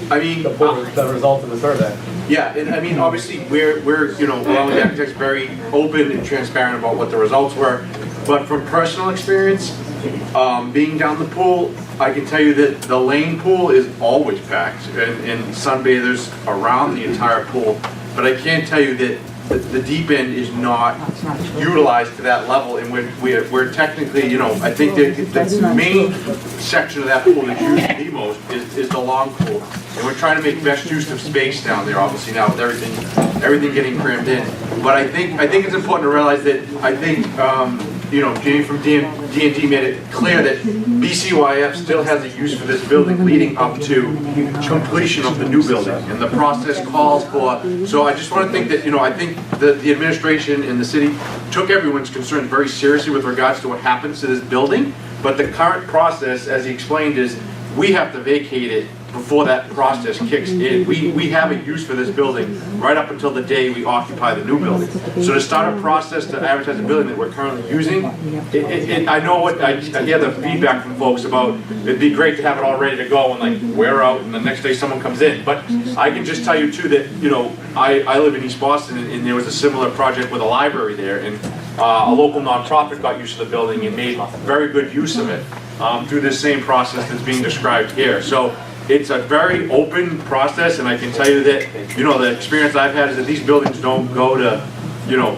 the results of the survey. Yeah, and I mean, obviously, we're along with the architects, very open and transparent about what the results were. But from personal experience, being down the pool, I can tell you that the lane pool is always packed, and sunbathers around the entire pool. But I can tell you that the deep end is not utilized to that level, and we're technically, I think the main section of that pool that's used the most is the long pool, and we're trying to make best use of space down there. Obviously now with everything getting crammed in, but I think it's important to realize that Jamie from D&D made it clear that BCYF still has a use for this building leading up to completion of the new building, and the process calls for. So I just want to think that I think the administration and the city took everyone's concerns very seriously with regards to what happens to this building. But the current process, as he explained, is we have to vacate it before that process kicks in. We have a use for this building right up until the day we occupy the new building. So to start a process to advertise the building that we're currently using, I know what, I hear the feedback from folks about, it'd be great to have it all ready to go and like wear out and the next day someone comes in. But I can just tell you too that, you know, I live in East Boston and there was a similar project with a library there, and a local nonprofit got use of the building and made very good use of it through this same process that's being described here. So it's a very open process, and I can tell you that, you know, the experience I've had is that these buildings don't go to, you know,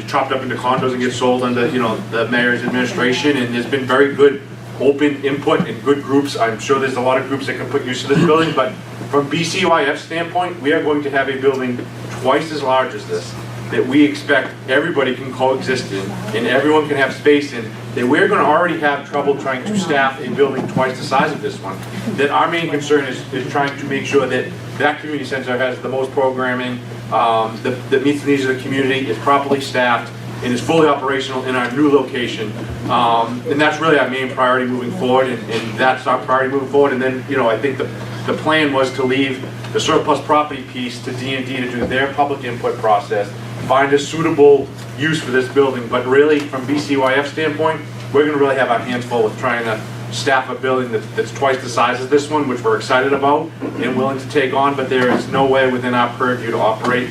chopped up into condos and get sold under, you know, the mayor's administration, and there's been very good open input and good groups. I'm sure there's a lot of groups that can put use to this building, but from BCYF standpoint, we are going to have a building twice as large as this, that we expect everybody can coexist in, and everyone can have space in, that we're going to already have trouble trying to staff a building twice the size of this one. That our main concern is trying to make sure that that community center has the most programming, that meets the needs of the community, is properly staffed, and is fully operational in our new location. And that's really our main priority moving forward, and that's our priority moving forward. And then, you know, I think the plan was to leave the surplus property piece to D&D to do their public input process, find a suitable use for this building. But really, from BCYF standpoint, we're going to really have our hands full with trying to staff a building that's twice the size of this one, which we're excited about and willing to take on. But there is no way within our purview to operate,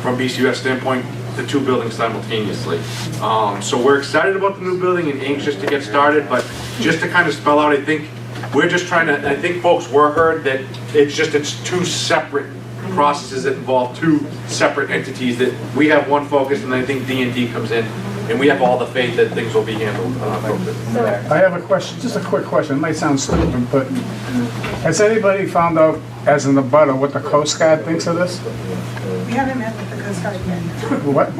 from BCYF standpoint, the two buildings simultaneously. So we're excited about the new building and anxious to get started. But just to kind of spell out, I think we're just trying to, I think folks were heard that it's two separate processes that involve two separate entities, that we have one focus, and I think D&D comes in, and we have all the faith that things will be handled appropriately. I have a question, just a quick question. It might sound stupid, but has anybody found out, as in the butter, what the Coast Guard thinks of this? We haven't met with the Coast Guard yet. What?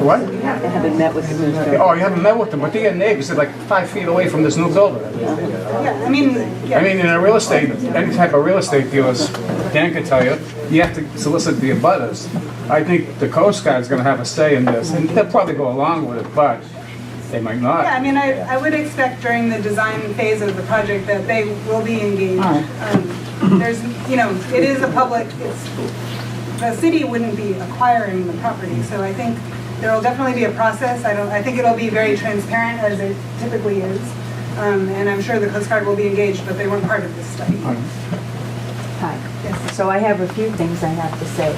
What? I haven't met with the Coast Guard. Oh, you haven't met with them, but they're neighbors. They're like 5 feet away from this new building. Yeah, I mean, in a real estate, any type of real estate dealers, Dan could tell you, you have to solicit the abutters. I think the Coast Guard's going to have a say in this, and they'll probably go along with it, but they might not. Yeah, I mean, I would expect during the design phase of the project that they will be engaged. There's, you know, it is a public, the city wouldn't be acquiring the property, so I think there will definitely be a process. I think it'll be very transparent, as it typically is, and I'm sure the Coast Guard will be engaged, but they weren't part of this study. Hi. Yes. So I have a few things I have to say.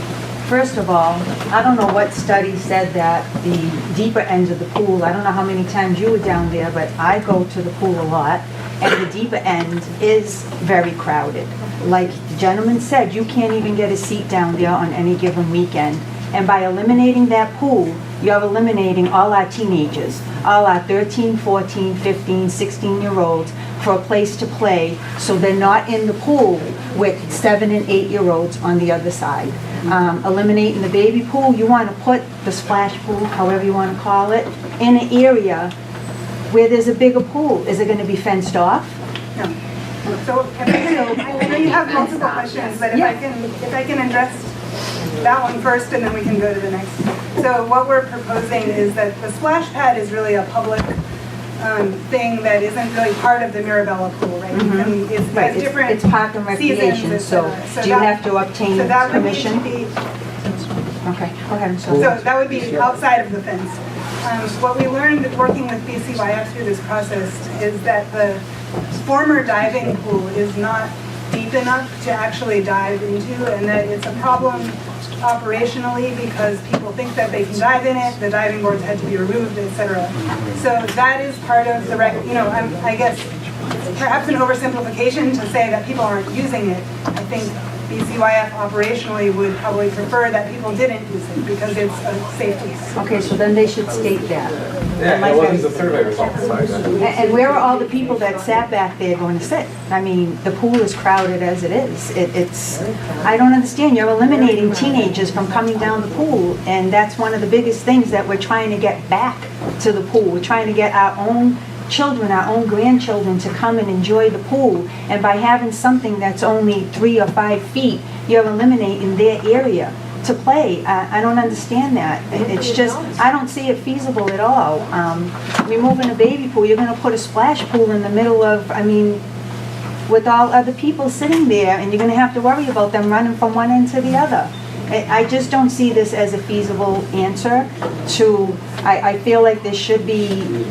First of all, I don't know what study said that the deeper end of the pool, I don't know how many times you were down there, but I go to the pool a lot, and the deeper end is very crowded. Like the gentleman said, you can't even get a seat down there on any given weekend. And by eliminating that pool, you're eliminating all our teenagers, all our 13, 14, 15, 16-year-olds for a place to play, so they're not in the pool with 7- and 8-year-olds on the other side. Eliminating the baby pool, you want to put the splash pool, however you want to call it, in an area where there's a bigger pool. Is it going to be fenced off? No. So I know you have multiple questions, but if I can address that one first, and then we can go to the next. So what we're proposing is that the splash pad is really a public thing that isn't really part of the Mirabella pool, right? And it's Right, different it's park and recreation, seasons, so do you have to obtain permission? Okay, go ahead. So that would be outside of the fence. What we learned working with BCYF through this process is that the former diving pool is not deep enough to actually dive into, and that it's a problem operationally because people think that they can dive in it, the diving boards had to be removed, etc. So that is part of the, I guess, perhaps an oversimplification to say that people aren't using it. I think BCYF operationally would probably prefer that people didn't use it because it's a safety. Okay, so then they should state that. Yeah, that wasn't the survey results. And where are all the people that sat back there going to sit? I mean, the pool is crowded as it is. I don't understand. You're eliminating teenagers from coming down the pool, and that's one of the biggest things that we're trying to get back to the pool. We're trying to get our own children, our own grandchildren to come and enjoy the pool. And by having something that's only 3 or 5 feet, you're eliminating their area to play. I don't understand that. It's just, I don't see it feasible at all. Removing a baby pool, you're going to put a splash pool in the middle of, with all other people sitting there, and you're gonna have to worry about them running from one end to the other. I just don't see this as a feasible answer to, I feel like there should be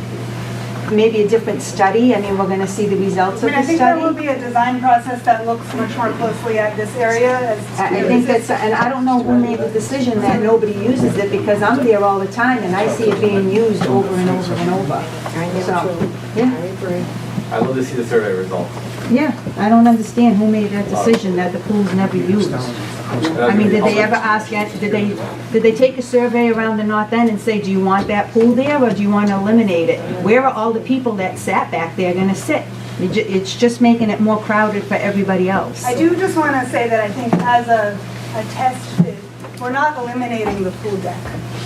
maybe a different study. I mean, we're gonna see the results of the I think there will study. be a design process that looks much more closely at this area. I think that's, and I don't know who made the decision that nobody uses it, because I'm there all the time and I see it being used over and over and over. So, yeah. I'd love to see the survey results. Yeah, I don't understand who made that decision that the pool's never used. I mean, did they ever ask, did they take a survey around the north end and say, do you want that pool there, or do you want to eliminate it? Where are all the people that sat back there gonna sit? It's just making it more crowded for everybody else. I do just want to say that I think as a test fit, we're not eliminating the pool deck.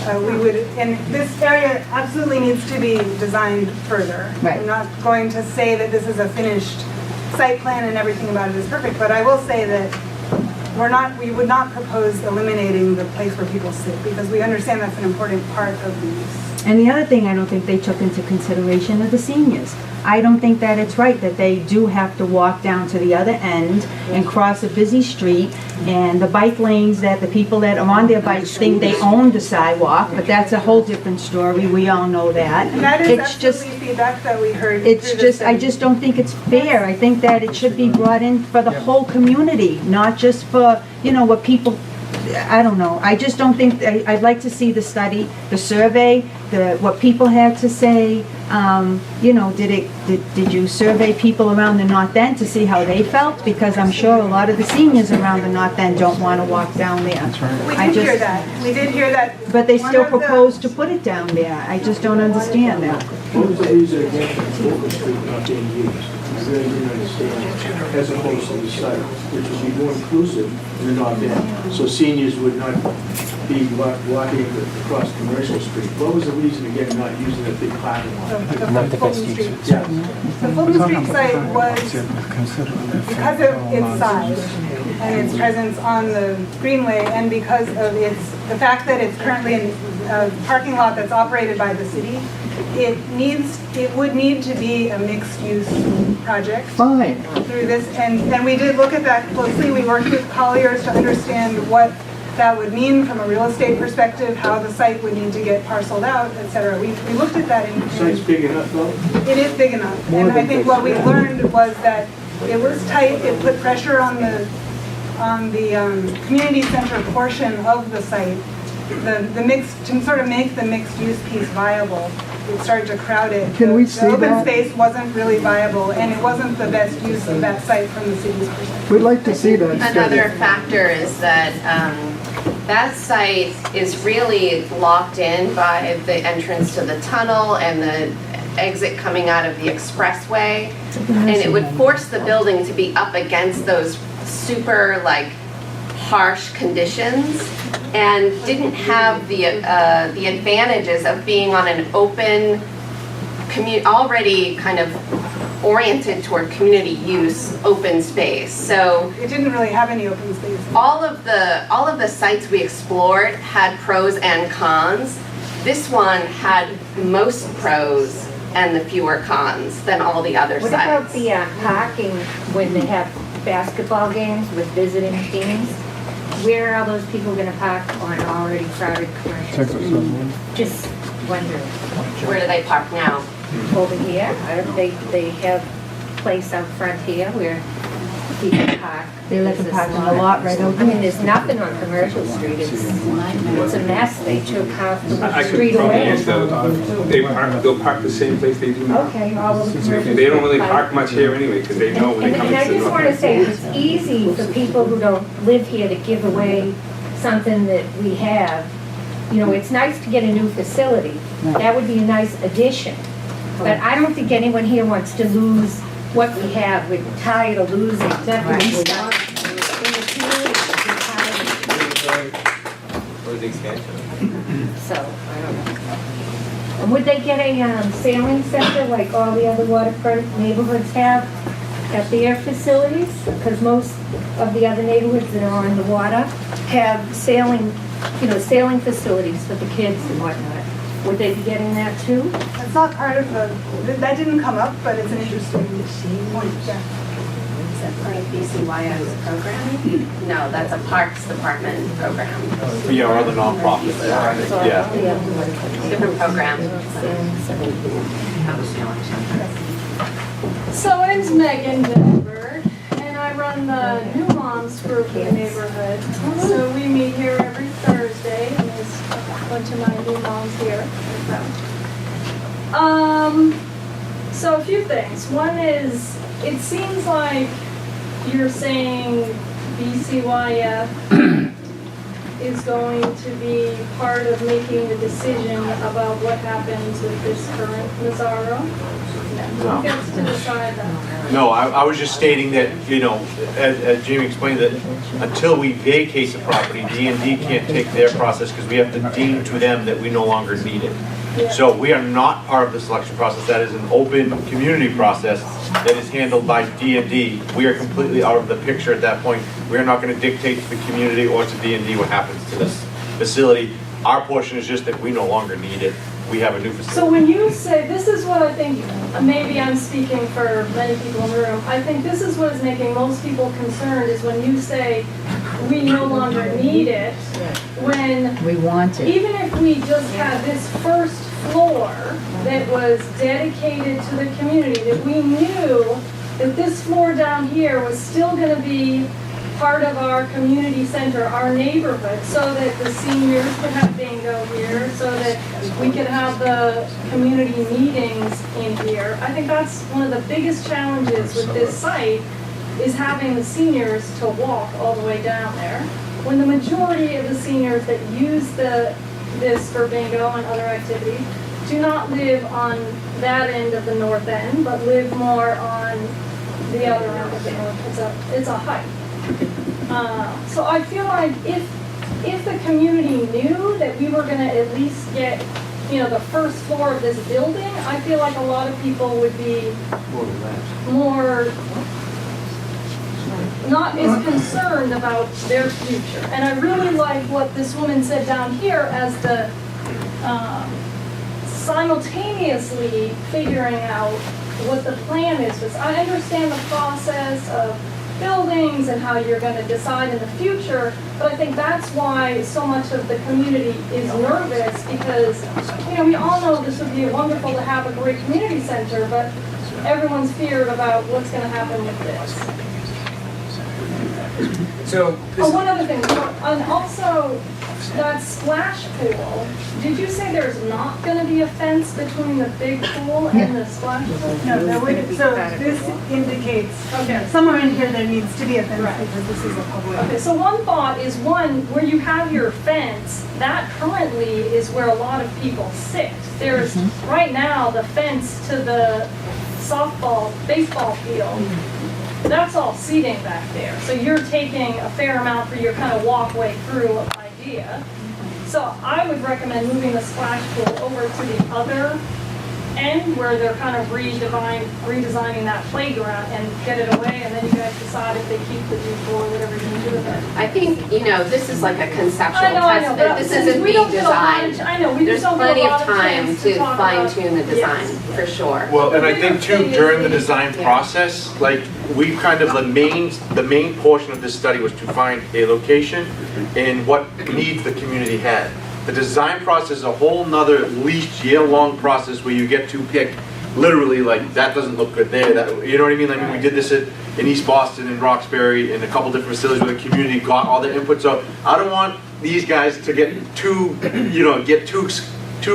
We would, and this area absolutely needs to be designed further. Right. I'm not going to say that this is a finished site plan and everything about it is perfect, but I will say that we would not propose eliminating the place where people sit, because we understand that's an important part of the use. And the other thing I don't think they took into consideration are the seniors. I don't think that it's right that they do have to walk down to the other end and cross a busy street, and the bike lanes that the people that are on their bikes think they own the sidewalk, but that's a whole different story, we all know that. And that is It's just, absolutely feedback that we heard. it's through just, this I just don't think it's fair. I think that it should be brought in for the whole community, not just for, you know, what people, I don't know. I just don't think, I'd like to see the study, the survey, what people had to say. You know, did you survey people around the north end to see how they felt? Because I'm sure a lot of the seniors around the north end don't want to walk down there. We did hear that. We did hear that. But they One still of the- proposed to put it down there. I just don't understand that. What was the reason against Oak Street not being used? I really didn't understand, as opposed to the site, which would be more inclusive in the north end, so seniors would not be walking across Commercial Street. What was the reason, again, not using that big parking lot? Not the Fulton Street. Yeah. The Fulton Street site was, because of its size and its presence on the Greenway, and because of the fact that it's currently a parking lot that's operated by the city, it would need to be a mixed-use project. Fine. Through this, and we did look at that closely. We worked with Colliers to understand what that would mean from a real estate perspective, how the site would need to get parceled out, et cetera. We looked at that. The site's big enough, though? It is big enough. And I think what we learned was that it was tight. It put pressure on the community center portion of the site. The mixed, to sort of make the mixed use piece viable, it started to crowd it. Can we The see open that? space wasn't really viable, and it wasn't the best use of that site from the city's perspective. We'd like to see that study. Another factor is that that site is really locked in by the entrance to the tunnel and the exit coming out of the expressway. And it would force the building to be up against those super harsh conditions, and didn't have the advantages of being on an open, already kind of oriented toward community use open space. So it didn't really have any open space. All of the sites we explored had pros and cons. This one had most pros and the fewer cons than all the other What sites. about the parking when they have basketball games with visiting teams? Where are all those people going to park on already crowded commercial streets? Just wondering. Where do they park now? Over here, they have a place out front here where people park. They let them park on the lot right over I mean, there's nothing on Commercial Street. It's a mess. They took half the I could street probably away. answer that. They'll park the same place they do now. Okay, all of the commercial. They don't really streets. park much here anyway, because they know when they come And I into the just want to say, it's easy for people who don't live here to give away something that we have. You know, it's nice to get a new facility. That would be a nice addition. But I don't think anyone here wants to lose what we have. We're tired of losing. Definitely. Where's the expansion? So, I don't know. And would they get a sailing center like all the other waterfront neighborhoods have at their facilities? Because most of the other neighborhoods that are on the water have sailing facilities for the kids and whatnot. Would they be getting that too? It's not part of that didn't come up, but it's an interesting point, yeah. DCYF program? No, that's a Parks Department program. Yeah, or other nonprofits. Yeah. Different program. So my name's Megan Vinberg, and I run the New Moms group in the neighborhood. So we meet here every Thursday, and there's a bunch of my new moms here. So a few things. One is, it seems like you're saying BCYF is going to be part of making the decision about what happens with this current Mazzaro. No. Who gets to decide that? No, I was just stating that, you know, as Jamie explained, that until we vacate the property, D&D can't take their process because we have to deem to them that we no longer need it. So we are not part of the selection process. That is an open community process that is handled by D&D. We are completely out of the picture at that point. We are not going to dictate to the community or to D&D what happens to this facility. Our portion is just that we no longer need it. We have a new facility. So when you say, this is what I think, maybe I'm speaking for many people in the room, I think this is what is making most people concerned, is when you say, we no longer need it, when We want it. even if we just had this first floor that was dedicated to the community, that we knew that this floor down here was still going to be part of our community center, our neighborhood, so that the seniors could have bingo here, so that we could have the community meetings in here. I think that's one of the biggest challenges with this site, is having the seniors to walk all the way down there. When the majority of the seniors that use this for bingo and other activities do not live on that end of the north end, but live more on the other end of the north. It's a hike. So I feel like if the community knew that we were going to at least get, you know, the first floor of this building, I feel like a lot of people would be more not as concerned about their future. And I really like what this woman said down here as the simultaneously figuring out what the plan is. Because I understand the process of buildings and how you're going to decide in the future, but I think that's why so much of the community is nervous, because, you know, we all know this would be wonderful to have a great community center, but everyone's feared about what's going to happen with this. So, One other thing, and also that splash pool, did you say there's not going to be a fence between the big pool and the splash pool? No, there would, so this indicates, somewhere in here there needs to be a fence because this is a public. Okay, so one thought is, where you have your fence, that currently is where a lot of people sit. There's, right now, the fence to the baseball field, that's all seating back there. So you're taking a fair amount for your kind of walkway through idea. So I would recommend moving the splash pool over to the other end where they're kind of redesigning that playground and get it away, and then you guys decide if they keep the new floor, whatever you're going to do with it. I think, you know, this is like a conceptual I know, test. but This since isn't we being don't get a lot of- designed. I know, we There's just don't get a plenty of lot of time chance to to talk fine about- tune the design, Yes. for sure. Well, and I think too, during the design process, like, we kind of, the main portion of this study was to find a location and what needs the community had. The design process is a whole nother, at least year-long process where you get to pick, literally, like, that doesn't look good there, that, you know what I mean? I mean, we did this in East Boston, in Roxbury, in a couple different facilities where the community got all their input, so I don't want these guys to get too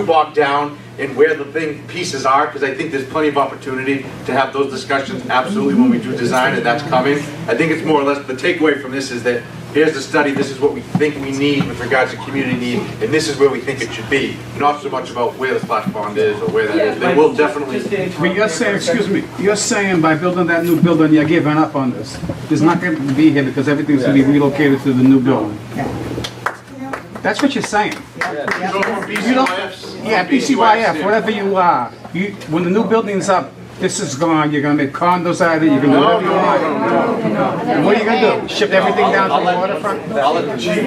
bogged down in where the pieces are, because I think there's plenty of opportunity to have those discussions absolutely when we do design, and that's coming. I think it's more or less, the takeaway from this is that here's the study, this is what we think we need with regards to community need, and this is where we think it should be. Not so much about where the splash pond is or where that is. They will definitely. But you're saying, excuse me, you're saying by building that new building, you're giving up on this. It's not going to be here because everything's going to be relocated to the new building. That's what you're saying. You don't, yeah, BCYF, whatever you are. When the new building's up, this is gone, you're gonna make condos out of it, you're gonna do whatever you want. And what are you gonna do? Ship everything down to the waterfront? I'll let the chief.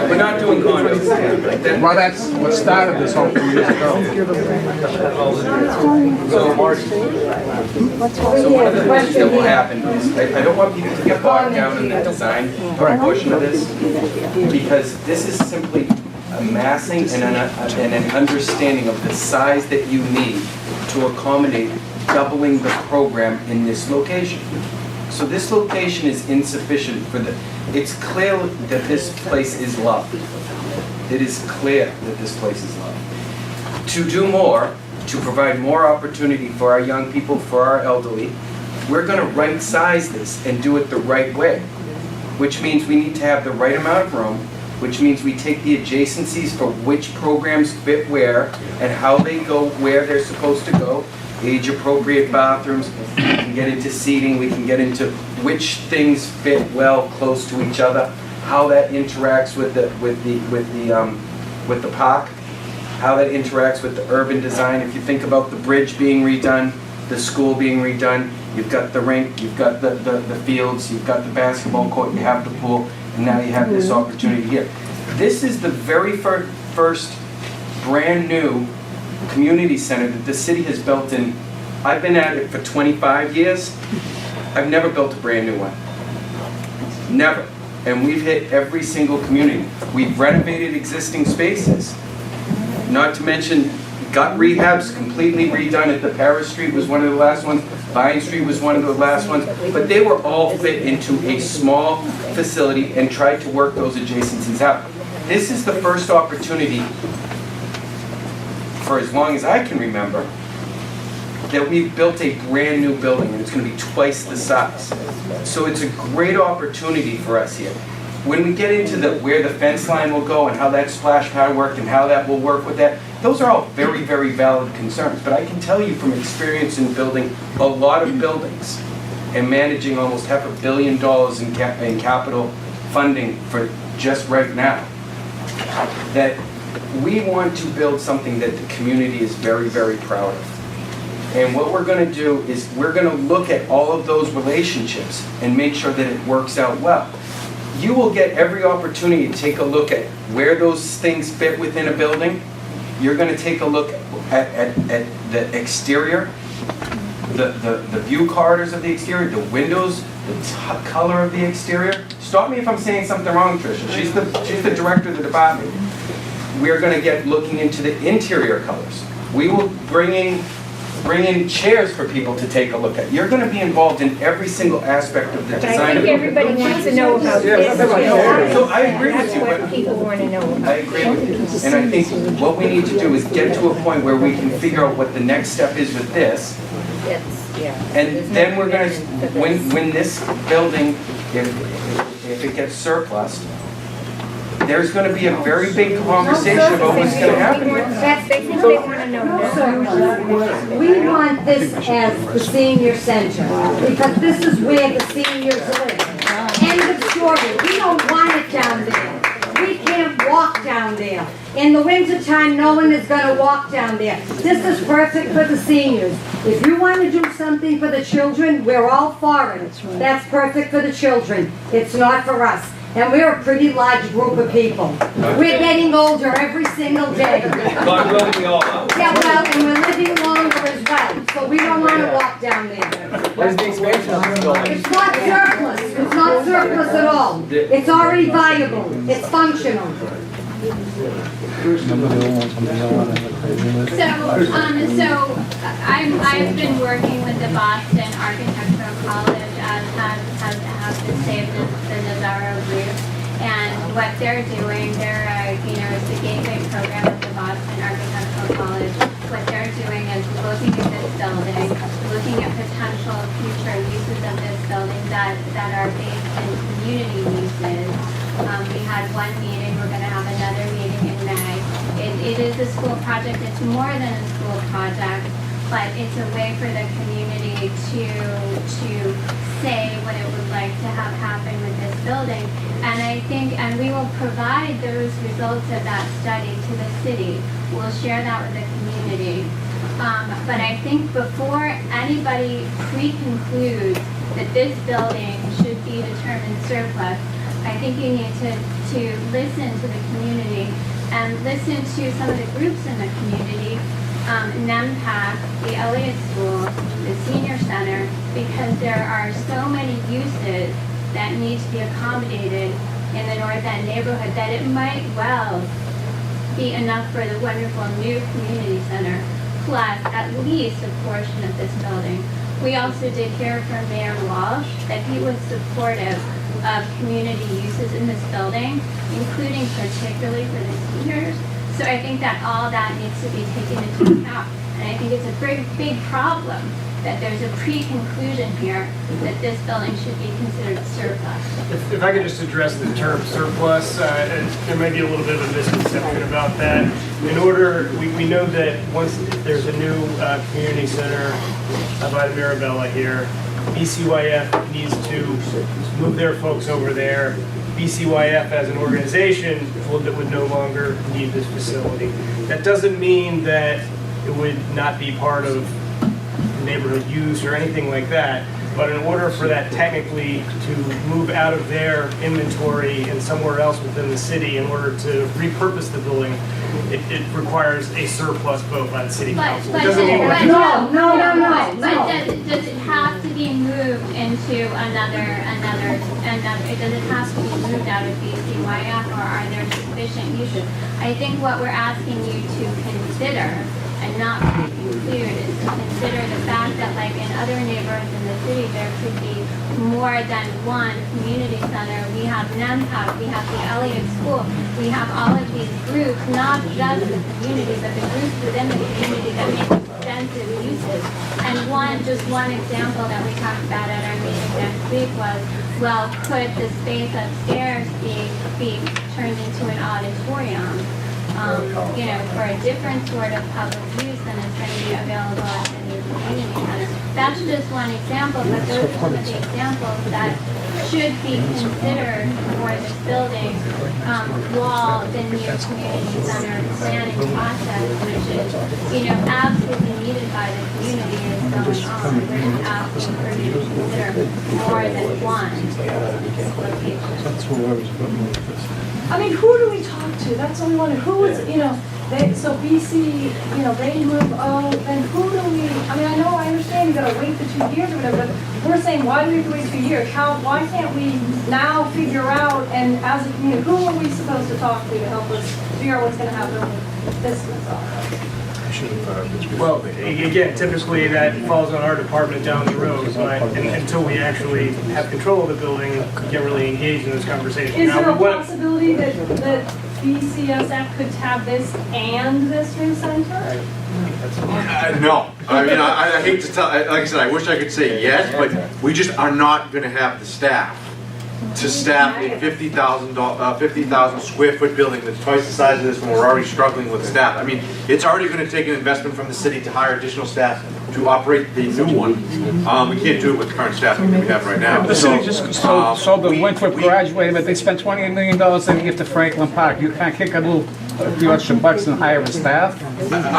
We're not doing condos. Well, that's what started this whole few years ago. So one of the things that will happen is, I don't want people to get bogged down in the design portion of this, because this is simply amassing and an understanding of the size that you need to accommodate doubling the program in this location. So this location is insufficient for the, it's clear that this place is loved. It is clear that this place is loved. To do more, to provide more opportunity for our young people, for our elderly, we're going to right size this and do it the right way, which means we need to have the right amount of room, which means we take the adjacencies for which programs fit where and how they go where they're supposed to go, age-appropriate bathrooms, we can get into seating, we can get into which things fit well close to each other, how that interacts with the park, how that interacts with the urban design. If you think about the bridge being redone, the school being redone, you've got the rink, you've got the fields, you've got the basketball court, you have the pool, and now you have this opportunity here. This is the very first brand new community center that the city has built in. I've been at it for 25 years. I've never built a brand new one. Never. And we've hit every single community. We've renovated existing spaces. Not to mention gut rehabs, completely redone at the Paris Street was one of the last ones. Vine Street was one of the last ones. But they were all fit into a small facility and tried to work those adjacencies out. This is the first opportunity, for as long as I can remember, that we've built a brand new building, and it's going to be twice the size. So it's a great opportunity for us here. When we get into where the fence line will go and how that splash pad work and how that will work with that, those are all very, very valid concerns. But I can tell you from experience in building a lot of buildings and managing almost $500 million in capital funding for just right now, that we want to build something that the community is very, very proud of. And what we're going to do is we're going to look at all of those relationships and make sure that it works out well. You will get every opportunity to take a look at where those things fit within a building. You're going to take a look at the exterior, the view corridors of the exterior, the windows, the color of the exterior. Stop me if I'm saying something wrong, Tricia. She's the director of the department. We're going to get looking into the interior colors. We will bring in chairs for people to take a look at. You're going to be involved in every single aspect of the design. I think everybody wants to know about this. So I agree with you. That's what people want to know about. I agree with you. And I think what we need to do is get to a point where we can figure out what the next step is with this. And then we're going to, when this building, if it gets surplused, there's going to be a very big conversation about what's going to happen. That's basically what they want to know. We want this as the senior center, because this is where the seniors live. End of story. We don't want it down there. We can't walk down there. In the wintertime, no one is going to walk down there. This is perfect for the seniors. If you want to do something for the children, we're all for it. That's perfect for the children. It's not for us. And we're a pretty large group of people. We're getting older every single day. God willing, we all are. Yeah, well, and we're living longer as well, so we don't want to walk down there. Where's the expansion of this building? It's not surplus. It's not surplus at all. It's already viable. It's functional. I've been working with the Boston Architectural College as the Save the Nazaro group, and what they're doing, it's the gateway program of the Boston Architectural College. What they're doing is looking at this building, looking at potential future uses of this building that are based in community uses. We had one meeting, we're going to have another meeting in May. It is a school project, it's more than a school project, but it's a way for the community to say what it would like to have happen with this building. And we will provide those results of that study to the city. We'll share that with the community. But I think before anybody pre-concludes that this building should be determined surplus, I think you need to listen to the community and listen to some of the groups in the community, NEMPAC, the Elliott School, the Senior Center, because there are so many uses that need to be accommodated in the North End neighborhood that it might well be enough for the wonderful new community center, plus at least a portion of this building. We also did hear from Mayor Walsh that he was supportive of community uses in this building, including particularly for the seniors. So I think that all that needs to be taken into account. And I think it's a big problem that there's a pre-conclusion here that this building should be considered surplus. If I could just address the term surplus, there may be a little bit of a misconception about that. In order, we know that once there's a new community center by the Mirabella here, DCYF needs to move their folks over there. DCYF as an organization would no longer need this facility. That doesn't mean that it would not be part of neighborhood use or anything like that, but in order for that technically to move out of their inventory and somewhere else within the city in order to repurpose the building, it requires a surplus vote by the city council. But does it have to be moved into another, does it have to be moved out of DCYF, or are there sufficient uses? I think what we're asking you to consider and not conclude is to consider the fact that, like in other neighborhoods in the city, there could be more than one community center. We have NEMPAC, we have the Elliott School, we have all of these groups, not just the community, but the groups within the community that make extensive uses. And just one example that we talked about at our meeting next week was, well, could the space upstairs be turned into an auditorium? For a different sort of public use than is going to be available at the new community center. That's just one example, but those are some of the examples that should be considered for this building while the new community center planning process, which is, absolutely needed by the community, is going on. We're just asking for you to consider more than one location. I mean, who do we talk to? That's what we wonder. Who is, so BC, they move, then who do we, I know, I understand you gotta wait the 2 years or whatever, but we're saying, why do we have to wait 2 years? Why can't we now figure out, and as a community, who are we supposed to talk to help us figure out what's gonna happen with this myself? Well, again, typically that falls on our department down the road, but until we actually have control of the building, we can't really engage in those conversations. Is there a possibility that BCSF could have this and this new center? No. I hate to tell, like I said, I wish I could say yes, but we just are not going to have the staff to staff a 50,000 square foot building that's twice the size of this when we're already struggling with staff. It's already going to take an investment from the city to hire additional staff to operate the new one. We can't do it with the current staff that we have right now. The city just sold the Winthrop garage, wait a minute, they spent $28 million in the gift to Franklin Park. You can't kick a few extra bucks and hire a staff? I'm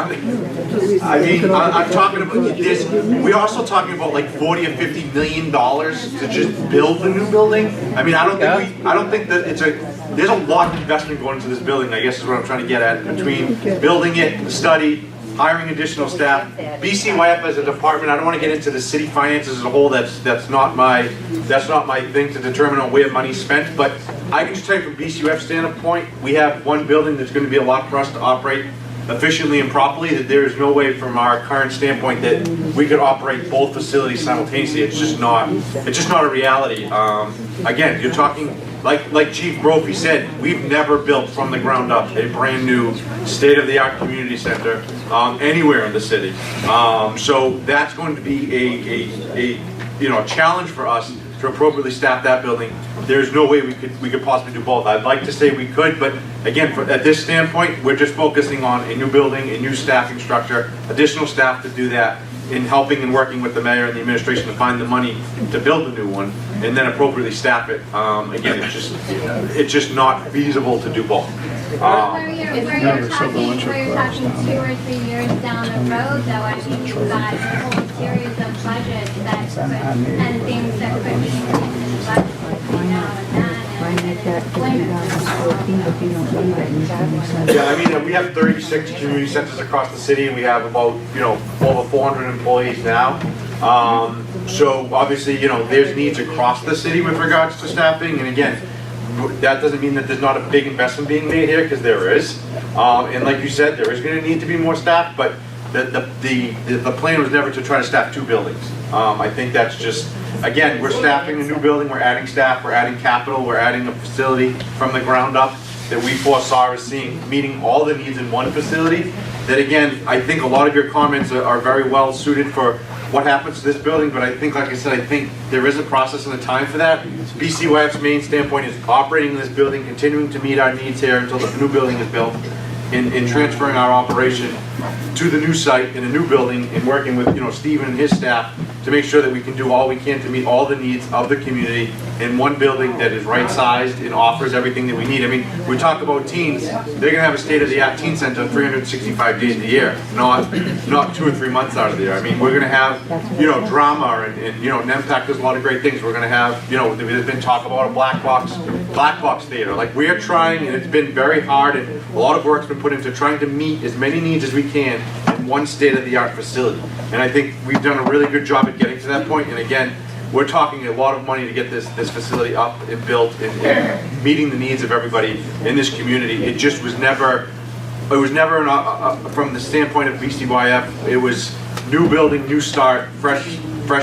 talking about this. We're also talking about like $40 or $50 million to just build a new building. I don't think that there's a lot of investment going into this building, I guess is what I'm trying to get at, between building it, the study, hiring additional staff. BCYF as a department, I don't want to get into the city finances as a whole. That's not my thing to determine on where money's spent. But I can just tell you from BCYF's standpoint, we have one building that's going to be a lot for us to operate efficiently and properly. That there is no way from our current standpoint that we could operate both facilities simultaneously. It's just not a reality. Again, you're talking. Like Chief Brophy said, we've never built from the ground up a brand new state-of-the-art community center anywhere in the city. So that's going to be a challenge for us to appropriately staff that building. There's no way we could possibly do both. I'd like to say we could, but again, at this standpoint, we're just focusing on a new building, a new staffing structure, additional staff to do that, in helping and working with the mayor and the administration to find the money to build a new one and then appropriately staff it. Again, it's just not feasible to do both. Where you're talking 2 or 3 years down the road, though, I mean, you've got a whole series of budgets that could, and things that could be included in the budget between now and then. Yeah, I mean, we have 36 community centers across the city, and we have about, over 400 employees now. So obviously, there's needs across the city with regards to staffing, and again, that doesn't mean that there's not a big investment being made here, because there is. And like you said, there is going to need to be more staff, but the plan was never to try to staff 2 buildings. I think that's just, again, we're staffing a new building, we're adding staff, we're adding capital, we're adding a facility from the ground up that we foresaw as meeting all the needs in one facility. That again, I think a lot of your comments are very well suited for what happens to this building, but I think, like I said, I think there is a process and a time for that. DCYF's main standpoint is operating this building, continuing to meet our needs here until the new building is built, in transferring our operation to the new site in a new building and working with Stephen and his staff to make sure that we can do all we can to meet all the needs of the community in one building that is right-sized and offers everything that we need. I mean, we talk about teens, they're going to have a state-of-the-art teen center 365 days a year, not 2 or 3 months out of the year. I mean, we're going to have, drama and NEMPAC does a lot of great things. We're going to have, there's been talk about a black box theater. Like, we're trying, and it's been very hard, and a lot of work's been put into trying to meet as many needs as we can in one state-of-the-art facility. And I think we've done a really good job at getting to that point. And again, we're talking a lot of money to get this facility up and built and meeting the needs of everybody in this community. It just was never, from the standpoint of BCYF, it was new building, new start, fresh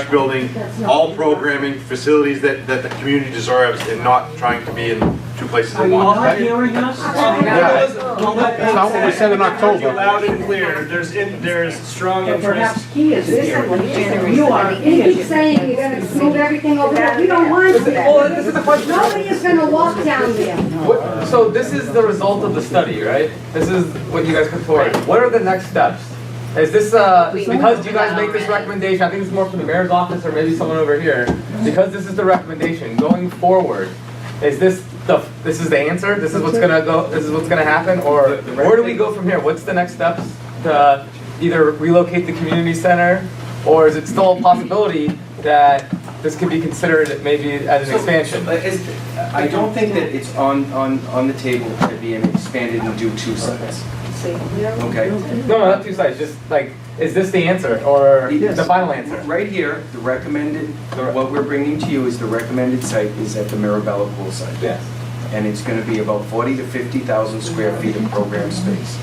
building, all programming, facilities that the community deserves, and not trying to be in 2 places at once. Are you hearing us? That's not what we said in October. Loud and clear. There's strong interest. Perhaps he is here. You are. You keep saying you're going to move everything over there. We don't want to. Well, this is the question. Nobody is going to walk down there. So this is the result of the study, right? This is what you guys put forward. What are the next steps? Is this, because you guys make this recommendation, I think it's more from the mayor's office or maybe someone over here, because this is the recommendation, going forward, is this is the answer? This is what's gonna go, this is what's gonna happen? Or where do we go from here? What's the next steps to either relocate the community center, or is it still a possibility that this could be considered maybe as an expansion? I don't think that it's on the table to be expanded and do 2 sites. Okay. No, not 2 sites. Just like, is this the answer or the final answer? Right here, the recommended. What we're bringing to you is the recommended site is at the Mirabella Pool site. Yes. And it's going to be about 40 to 50,000 square feet of program space.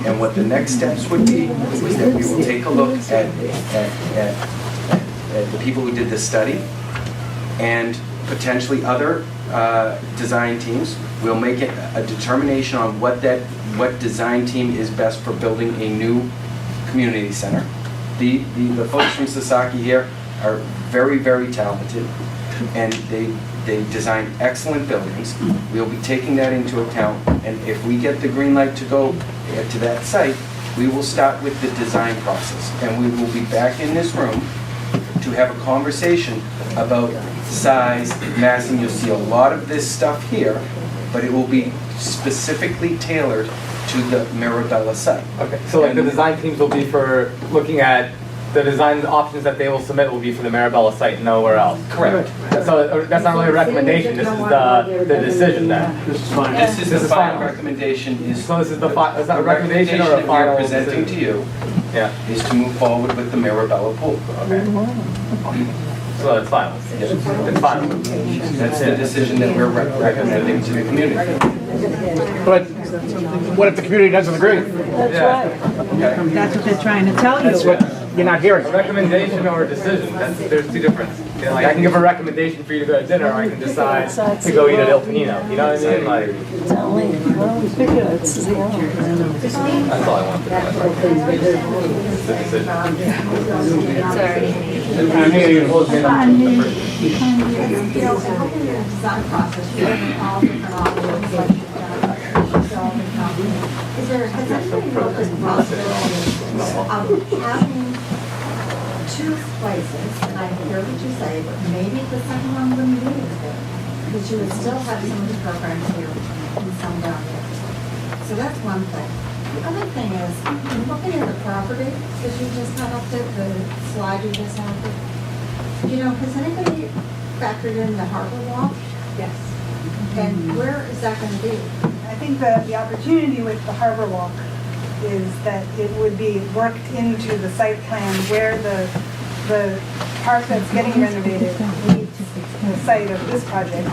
And what the next steps would be is that we will take a look at the people who did this study and potentially other design teams. We'll make a determination on what design team is best for building a new community center. The folks from Sasaki here are very, very talented, and they design excellent buildings. We'll be taking that into account, and if we get the green light to go to that site, we will start with the design process, and we will be back in this room to have a conversation about size, massing. You'll see a lot of this stuff here, but it will be specifically tailored to the Mirabella site. Okay, so like the design teams will be for looking at the design options that they will submit will be for the Mirabella site, nowhere else. Correct. So that's not really a recommendation. This is the decision then. This is fine. This is the final recommendation. So this is the final. Is that a recommendation or a final we're presenting to you? Yeah. Is to move forward with the Mirabella pool. Okay. So that's final. Yes. It's final. That's the decision that we're recommending to the community. But what if the community doesn't agree? That's right. That's what they're trying to tell you. That's what you're not hearing. A recommendation or a decision. There's 2 differences. You know, like I can give a recommendation for you to go to dinner, or I can decide to go eat at Il Panino. You know what I mean? Like, that's all I want. The decision. I'm here, you hold me up. Has anybody noticed the process of having two places, and I hear what you say, but maybe the second one wouldn't be as good. Because you would still have some of the programs here and some down there. So that's one thing. The other thing is, looking at the property, because you just had up there, the slide you just had up, you know, has anybody factored in the harbor walk? Yes. And where is that going to be? I think the opportunity with the harbor walk is that it would be worked into the site plan where the park that's getting renovated meets the site of this project.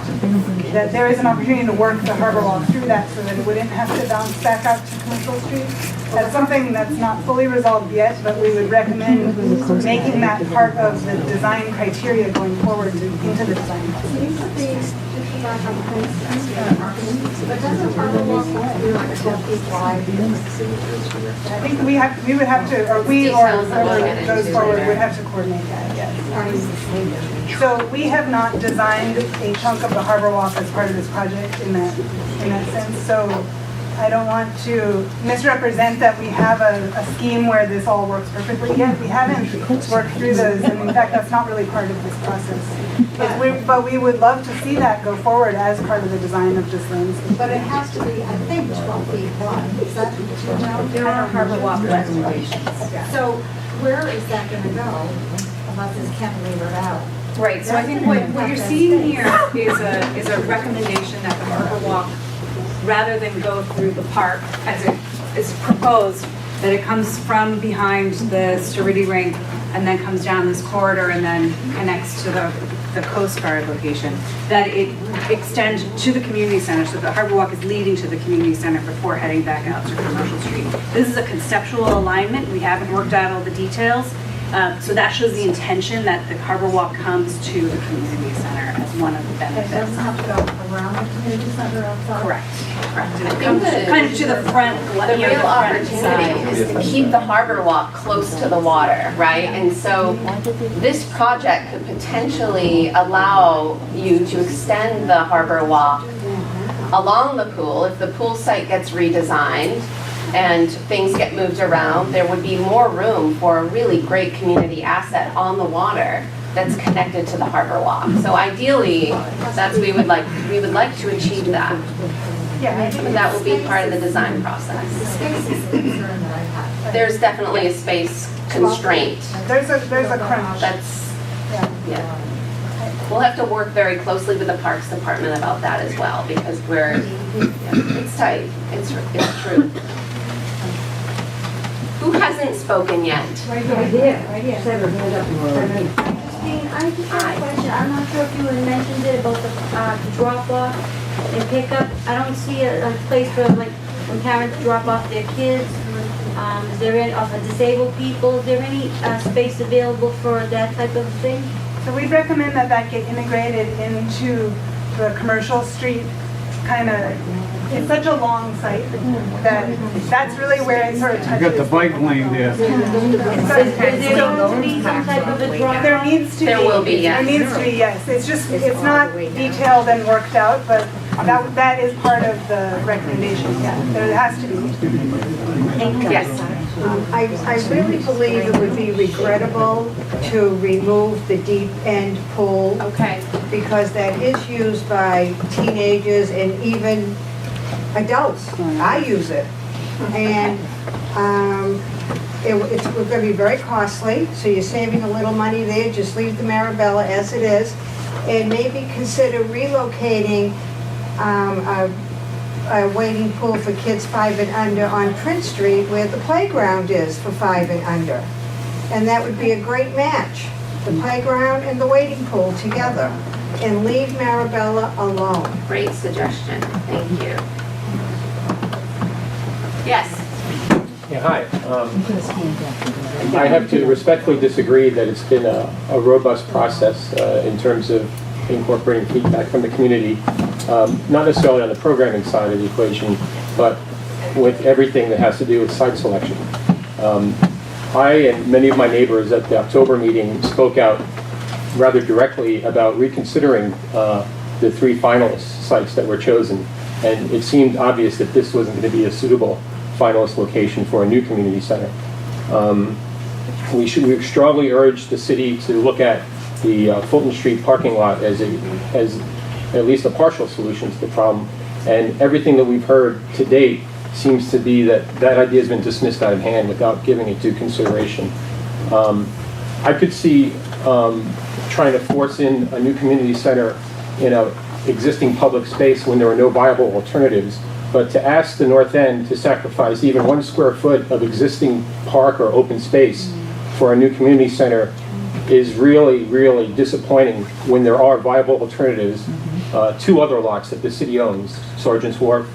That there is an opportunity to work the harbor walk through that so that it wouldn't have to bounce back out to Commercial Street. That's something that's not fully resolved yet, but we would recommend making that part of the design criteria going forward into the design process. But doesn't harbor walk be like a 12 feet wide? I think we would have to, or we or whoever goes forward would have to coordinate that, yes. So we have not designed a chunk of the harbor walk as part of this project in that sense. So I don't want to misrepresent that we have a scheme where this all works perfectly yet. We haven't worked through those, and in fact, that's not really part of this process. But we would love to see that go forward as part of the design of this landscape. But it has to be, I think, 12 feet wide. Is that, you know? There are harbor walk regulations. So where is that going to go unless it's cantilevered out? Right, so I think what you're seeing here is a recommendation that the harbor walk, rather than go through the park as it is proposed, that it comes from behind the Sterility Rink and then comes down this corridor and then connects to the Coast Guard location, that it extends to the community center, so the harbor walk is leading to the community center before heading back out to Commercial Street. This is a conceptual alignment. We haven't worked out all the details. So that shows the intention that the harbor walk comes to the community center as one of the benefits. It doesn't have to go around the community center outside? Correct. It comes kind of to the front. The real opportunity is to keep the harbor walk close to the water, right? And so this project could potentially allow you to extend the harbor walk along the pool. If the pool site gets redesigned and things get moved around, there would be more room for a really great community asset on the water that's connected to the harbor walk. So ideally, we would like to achieve that. Yeah, that will be part of the design process. There's definitely a space constraint. There's a crunch. Yeah. We'll have to work very closely with the Parks Department about that as well, because it's tight. It's true. Who hasn't spoken yet? Right here. Christine, I just have a question. I'm not sure if you had mentioned it about the drop off and pick up. I don't see a place for when parents drop off their kids. Is there any, for disabled people, is there any space available for that type of thing? So we'd recommend that get integrated into the Commercial Street kind of. It's such a long site that's really where it sort of touches. You got the bike lane there. Is there going to be some type of a drop off? There needs to be. There will be, yes. There needs to be, yes. It's not detailed and worked out, but that is part of the recommendation. Yeah, there has to be. Yes. I really believe it would be regrettable to remove the deep end pool. Okay. Because that is used by teenagers and even adults. I use it. And it's going to be very costly, so you're saving a little money there. Just leave the Marabella as it is. And maybe consider relocating a wading pool for kids 5 and under on Prince Street where the playground is for 5 and under. And that would be a great match, the playground and the wading pool together. And leave Marabella alone. Great suggestion. Thank you. Yes. Yeah, hi. I have to respectfully disagree that it's been a robust process in terms of incorporating feedback from the community, not necessarily on the programming side of the equation, but with everything that has to do with site selection. I and many of my neighbors at the October meeting spoke out rather directly about reconsidering the 3 finalist sites that were chosen, and it seemed obvious that this wasn't going to be a suitable finalist location for a new community center. we strongly urge the city to look at the Fulton Street parking lot as at least a partial solution to the problem. And everything that we've heard to date seems to be that idea has been dismissed out of hand without giving it due consideration. I could see trying to force in a new community center in an existing public space when there are no viable alternatives. But to ask the North End to sacrifice even 1 square foot of existing park or open space for a new community center is really, really disappointing when there are viable alternatives. 2 other lots that the city owns, Sergeant's Wharf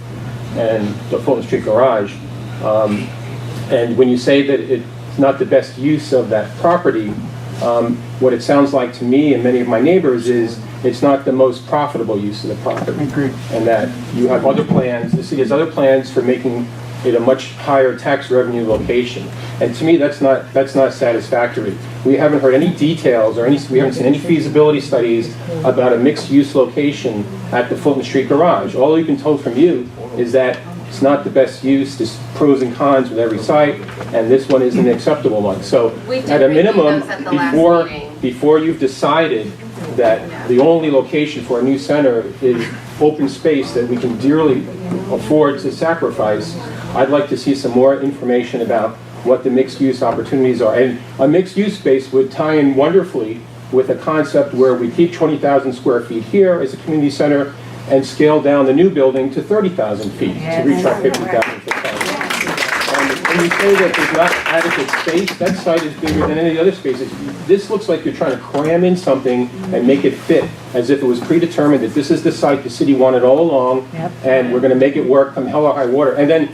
and the Fulton Street Garage. And when you say that it's not the best use of that property, what it sounds like to me and many of my neighbors is it's not the most profitable use of the property. Agreed. And that you have other plans, the city has other plans for making it a much higher tax revenue location. And to me, that's not satisfactory. We haven't heard any details or we haven't seen any feasibility studies about a mixed-use location at the Fulton Street Garage. All we've been told from you is that it's not the best use, there's pros and cons with every site, and this one isn't an acceptable one. So at a minimum, before you've decided that the only location for a new center is open space that we can dearly afford to sacrifice, I'd like to see some more information about what the mixed-use opportunities are. And a mixed-use space would tie in wonderfully with a concept where we keep 20,000 square feet here as a community center and scale down the new building to 30,000 feet to reach our 50,000 foot target. When you say that there's not adequate space, that site is bigger than any other spaces. This looks like you're trying to cram in something and make it fit as if it was predetermined that this is the site the city wanted all along, and we're going to make it work come hell or high water. And then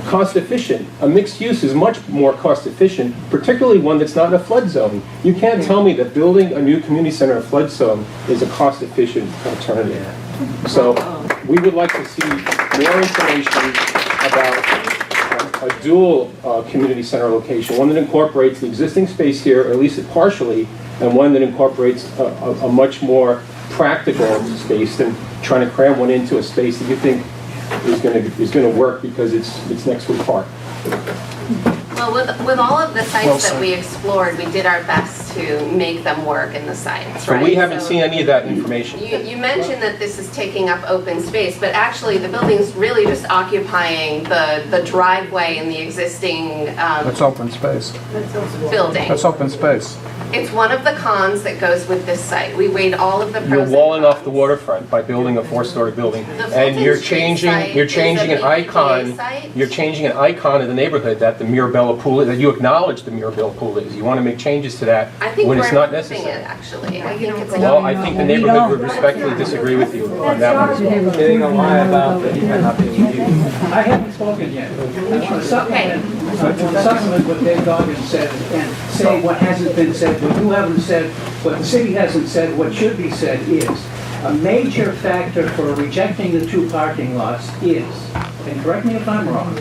cost efficient. A mixed use is much more cost efficient, particularly one that's not in a flood zone. You can't tell me that building a new community center in a flood zone is a cost efficient alternative. So we would like to see more information about a dual community center location, one that incorporates the existing space here, or at least partially, and one that incorporates a much more practical space than trying to cram one into a space that you think is going to work because it's next to a park. Well, with all of the sites that we explored, we did our best to make them work in the sites, right? But we haven't seen any of that information. You mentioned that this is taking up open space, but actually the building's really just occupying the driveway in the existing That's open space. building. That's open space. It's one of the cons that goes with this site. We weighed all of the pros You're and walling off the waterfront by building a 4-story building, and you're changing an icon. You're changing an icon in the neighborhood that the Mirabella pool is, that you acknowledge the Mirabella pool is. You want to make changes to that when it's not necessary. Actually, I think it's Well, I think the neighborhood would respectfully disagree with you on that one. Getting a lie about that you had nothing to do. I haven't spoken yet. I want to supplement what Dave Goggins said and say what hasn't been said, what you haven't said, what the city hasn't said, what should be said is a major factor for rejecting the 2 parking lots is, and correct me if I'm wrong,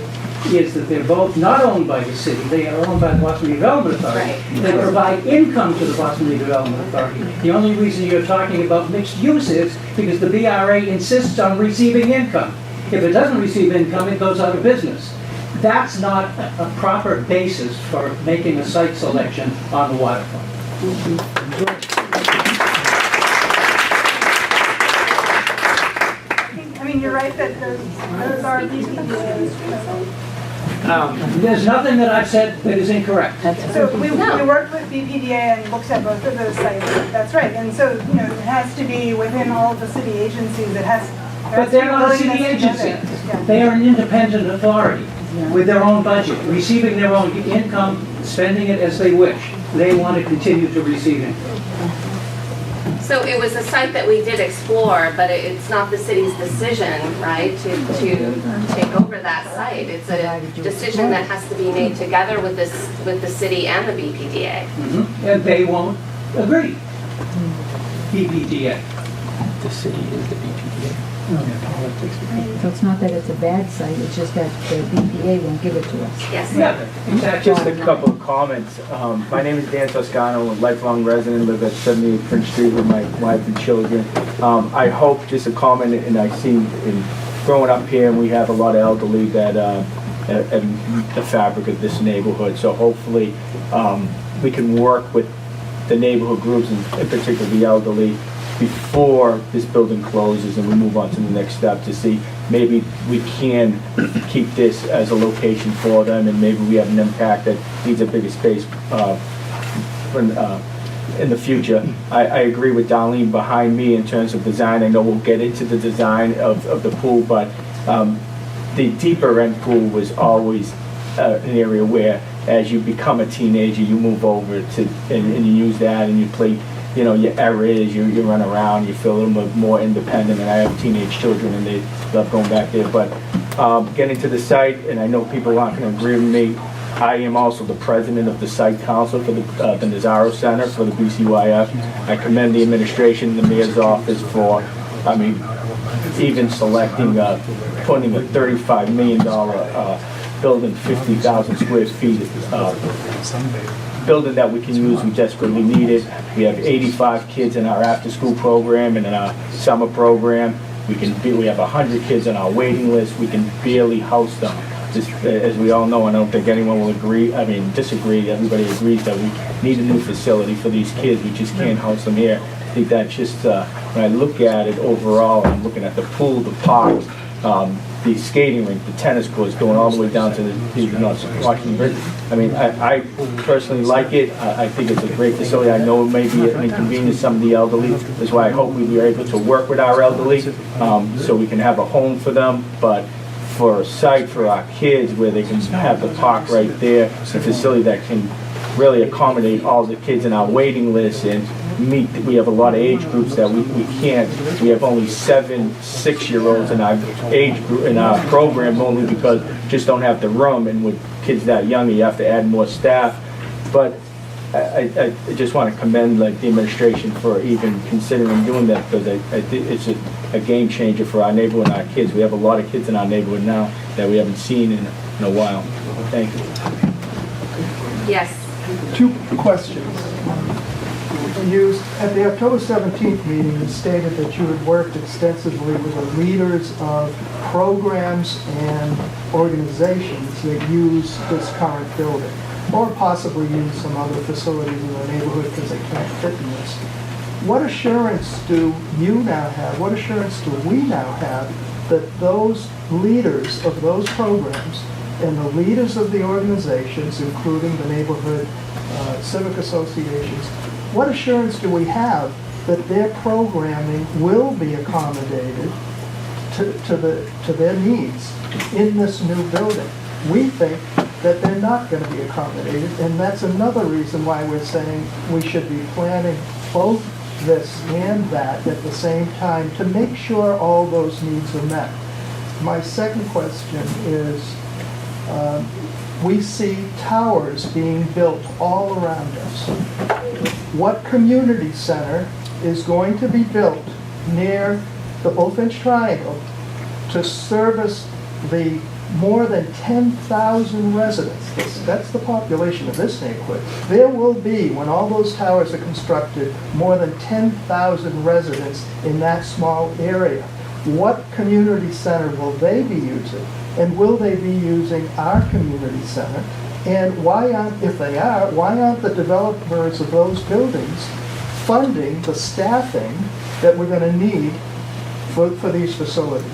is that they're both not owned by the city, they are owned by the Boston Redevelopment Authority. They provide income to the Boston Redevelopment Authority. The only reason you're talking about mixed use is because the BRA insists on receiving income. If it doesn't receive income, it goes out of business. That's not a proper basis for making a site selection on the waterfront. I mean, you're right that those are BPDAs. There's nothing that I've said that is incorrect. So we worked with BPDA and looked at both of those sites. That's right. And so, you know, it has to be within all of the city agencies. But they're not a city agency. They are an independent authority with their own budget, receiving their own income, spending it as they wish. They want to continue to receive it. So it was a site that we did explore, but it's not the city's decision, right, to take over that site. It's a decision that has to be made together with the city and the BPDA. And they won't agree. BPDA. The city is the BPDA. So it's not that it's a bad site, it's just that the BPA won't give it to us. Yes. Yeah, exactly. Just a couple of comments. My name is Dan Toscano, a lifelong resident, live at 78 Prince Street with my wife and children. I hope, just a comment, and I've seen in growing up here, and we have a lot of elderly that and the fabric of this neighborhood. So hopefully we can work with the neighborhood groups, and in particular the elderly, before this building closes and we move on to the next step to see maybe we can keep this as a location for them, and maybe we have an impact that needs a bigger space in the future. I agree with Darlene behind me in terms of design. I know we'll get into the design of the pool, but the deeper end pool was always an area where, as you become a teenager, you move over to and you use that and you play, you know, your areas, you run around, you feel a little bit more independent. And I have teenage children and they love going back there. But getting to the site, and I know people aren't going to agree with me, I am also the president of the site council for the Nazaro Center for the DCYF. I commend the administration, the mayor's office for, I mean, even selecting, putting a $35 million building, 50,000 square feet, building that we can use, we desperately need it. We have 85 kids in our after-school program and in our summer program. We have 100 kids on our waiting list. We can barely house them. Just, as we all know, I don't think anyone will disagree. Everybody agrees that we need a new facility for these kids. We just can't house them here. I think that's just, when I look at it overall, I'm looking at the pool, the park, the skating rink, the tennis courts, going all the way down to the North Washington Bridge. I mean, I personally like it. I think it's a great facility. I know it may be an inconvenience to some of the elderly. That's why I hope we are able to work with our elderly so we can have a home for them. But for a site for our kids where they can have the park right there, a facility that can really accommodate all the kids in our waiting list and meet, we have a lot of age groups that we can't, we have only 7 6-year-olds in our age group, in our program, only because just don't have the room, and with kids that young you have to add more staff. But I just want to commend the administration for even considering doing that, because I think it's a game changer for our neighborhood and our kids. We have a lot of kids in our neighborhood now that we haven't seen in a while. Thank you. Yes. 2 questions. At the October 17th meeting, you stated that you had worked extensively with the leaders of programs and organizations that use this current building, or possibly use some other facilities in the neighborhood because they can't fit in this. What assurance do you now have, what assurance do we now have that those leaders of those programs and the leaders of the organizations, including the neighborhood civic associations, what assurance do we have that their programming will be accommodated to their needs in this new building? We think that they're not going to be accommodated, and that's another reason why we're saying we should be planning both this and that at the same time to make sure all those needs are met. My second question is, we see towers being built all around us. What community center is going to be built near the Bullfinch Triangle to service the more than 10,000 residents? That's the population of this neighborhood. There will be, when all those towers are constructed, more than 10,000 residents in that small area. What community center will they be using? And will they be using our community center? And why aren't, if they are, why aren't the developers of those buildings funding the staffing that we're going to need for these facilities?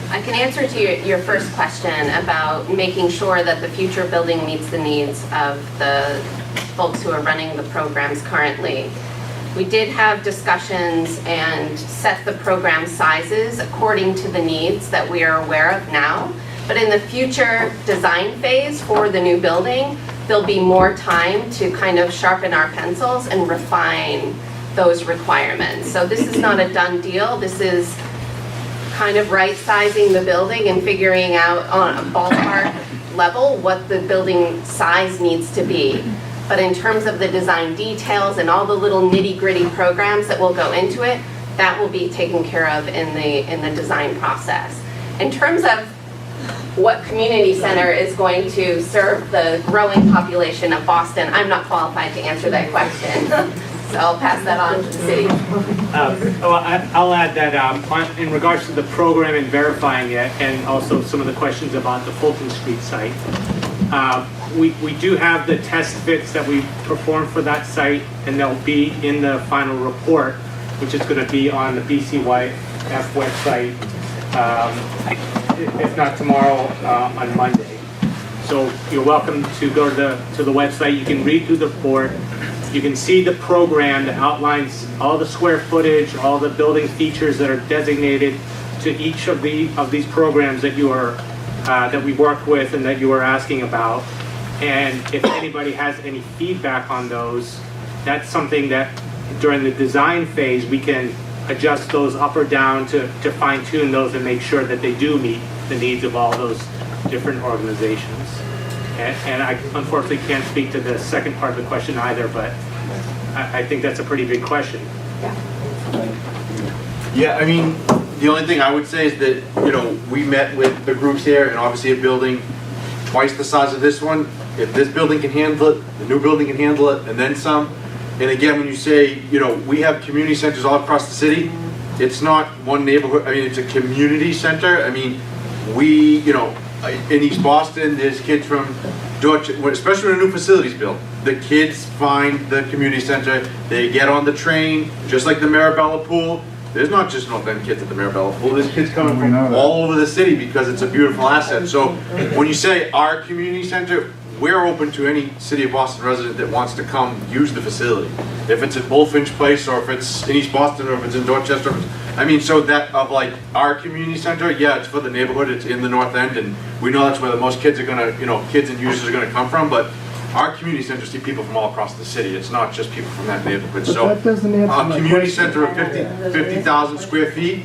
I can answer to your first question about making sure that the future building meets the needs of the folks who are running the programs currently. We did have discussions and set the program sizes according to the needs that we are aware of now. But in the future design phase for the new building, there'll be more time to kind of sharpen our pencils and refine those requirements. So this is not a done deal. This is kind of right-sizing the building and figuring out on a ballpark level what the building size needs to be. But in terms of the design details and all the little nitty-gritty programs that will go into it, that will be taken care of in the design process. In terms of what community center is going to serve the growing population of Boston, I'm not qualified to answer that question. So I'll pass that on to the city. I'll add that in regards to the program and verifying it, and also some of the questions about the Fulton Street site, We do have the test fits that we performed for that site, and they'll be in the final report, which is going to be on the DCYF website, if not tomorrow, on Monday. So you're welcome to go to the website. You can read through the report. You can see the program that outlines all the square footage, all the building features that are designated to each of these programs that that we worked with and that you were asking about. And if anybody has any feedback on those, that's something that during the design phase we can adjust those up or down to fine tune those and make sure that they do meet the needs of all those different organizations. And I unfortunately can't speak to the second part of the question either, but I think that's a pretty big question. Yeah, I mean, the only thing I would say is that, you know, we met with the groups here, and obviously a building twice the size of this one. If this building can handle it, the new building can handle it, and then some. And again, when you say, you know, we have community centers all across the city, it's not one neighborhood, I mean, it's a community center. I mean, we, you know, in East Boston, there's kids from Dorchester, especially when a new facility's built. The kids find the community center, they get on the train, just like the Marabella Pool. There's not just North End kids at the Marabella Pool, there's kids coming from all over the city because it's a beautiful asset. So when you say our community center, we're open to any City of Boston resident that wants to come use the facility. If it's at Bullfinch Place, or if it's in East Boston, or if it's in Dorchester. I mean, so that of like our community center, yeah, it's for the neighborhood, it's in the North End, and we know that's where the most kids are gonna, you know, kids and users are gonna come from, but our community centers see people from all across the city. It's not just people from that neighborhood. But So, that doesn't answer my community question. center of 50,000 square feet,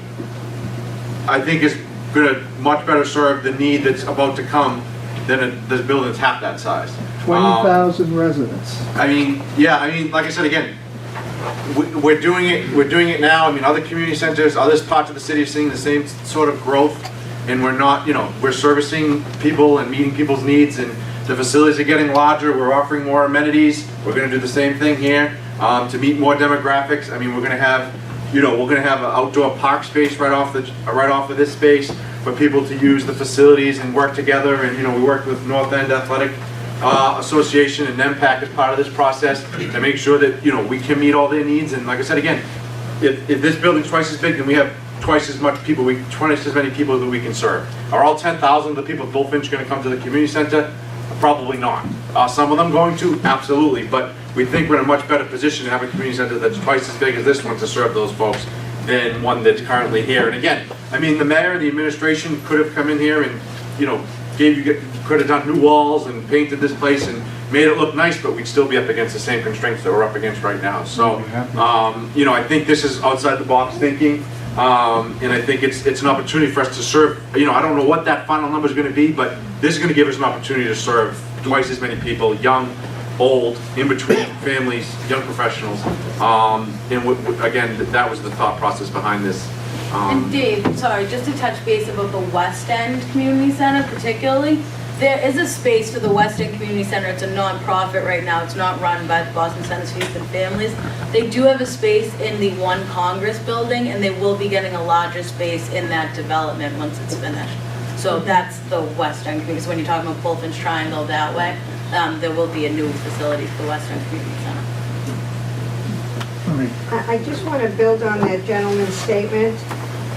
I think is gonna much better serve the need that's about to come than this building that's half that size. 20,000 residents. I mean, yeah, I mean, like I said, again, we're doing it now. I mean, other community centers, other parts of the city are seeing the same sort of growth, and we're not, you know, we're servicing people and meeting people's needs, and the facilities are getting larger, we're offering more amenities. We're gonna do the same thing here to meet more demographics. I mean, we're gonna have, you know, we're gonna have an outdoor park space right off of this space for people to use the facilities and work together. And, you know, we worked with North End Athletic Association and NEMPAC as part of this process to make sure that, you know, we can meet all their needs. And like I said, again, if this building's twice as big, then we have twice as much people, twice as many people that we can serve. Are all 10,000 of the people at Bullfinch gonna come to the community center? Probably not. Some of them going to? Absolutely. But we think we're in a much better position to have a community center that's twice as big as this one to serve those folks than one that's currently here. And again, I mean, the mayor, the administration could have come in here and, you know, could have done new walls and painted this place and made it look nice, but we'd still be up against the same constraints that we're up against right now. So, you know, I think this is outside the box thinking, and I think it's an opportunity for us to serve, you know, I don't know what that final number is going to be, but this is going to give us an opportunity to serve twice as many people, young, old, in between, families, young professionals. And again, that was the thought process behind this. And Dave, sorry, just to touch base about the West End Community Center particularly, there is a space for the West End Community Center. It's a non-profit right now. It's not run by the Boston Centers for Youth and Families. They do have a space in the One Congress building, and they will be getting a larger space in that development once it's finished. So that's the West End Community. So when you're talking about Bullfinch Triangle that way, there will be a new facility for the West End Community Center. I just want to build on that gentleman's statement.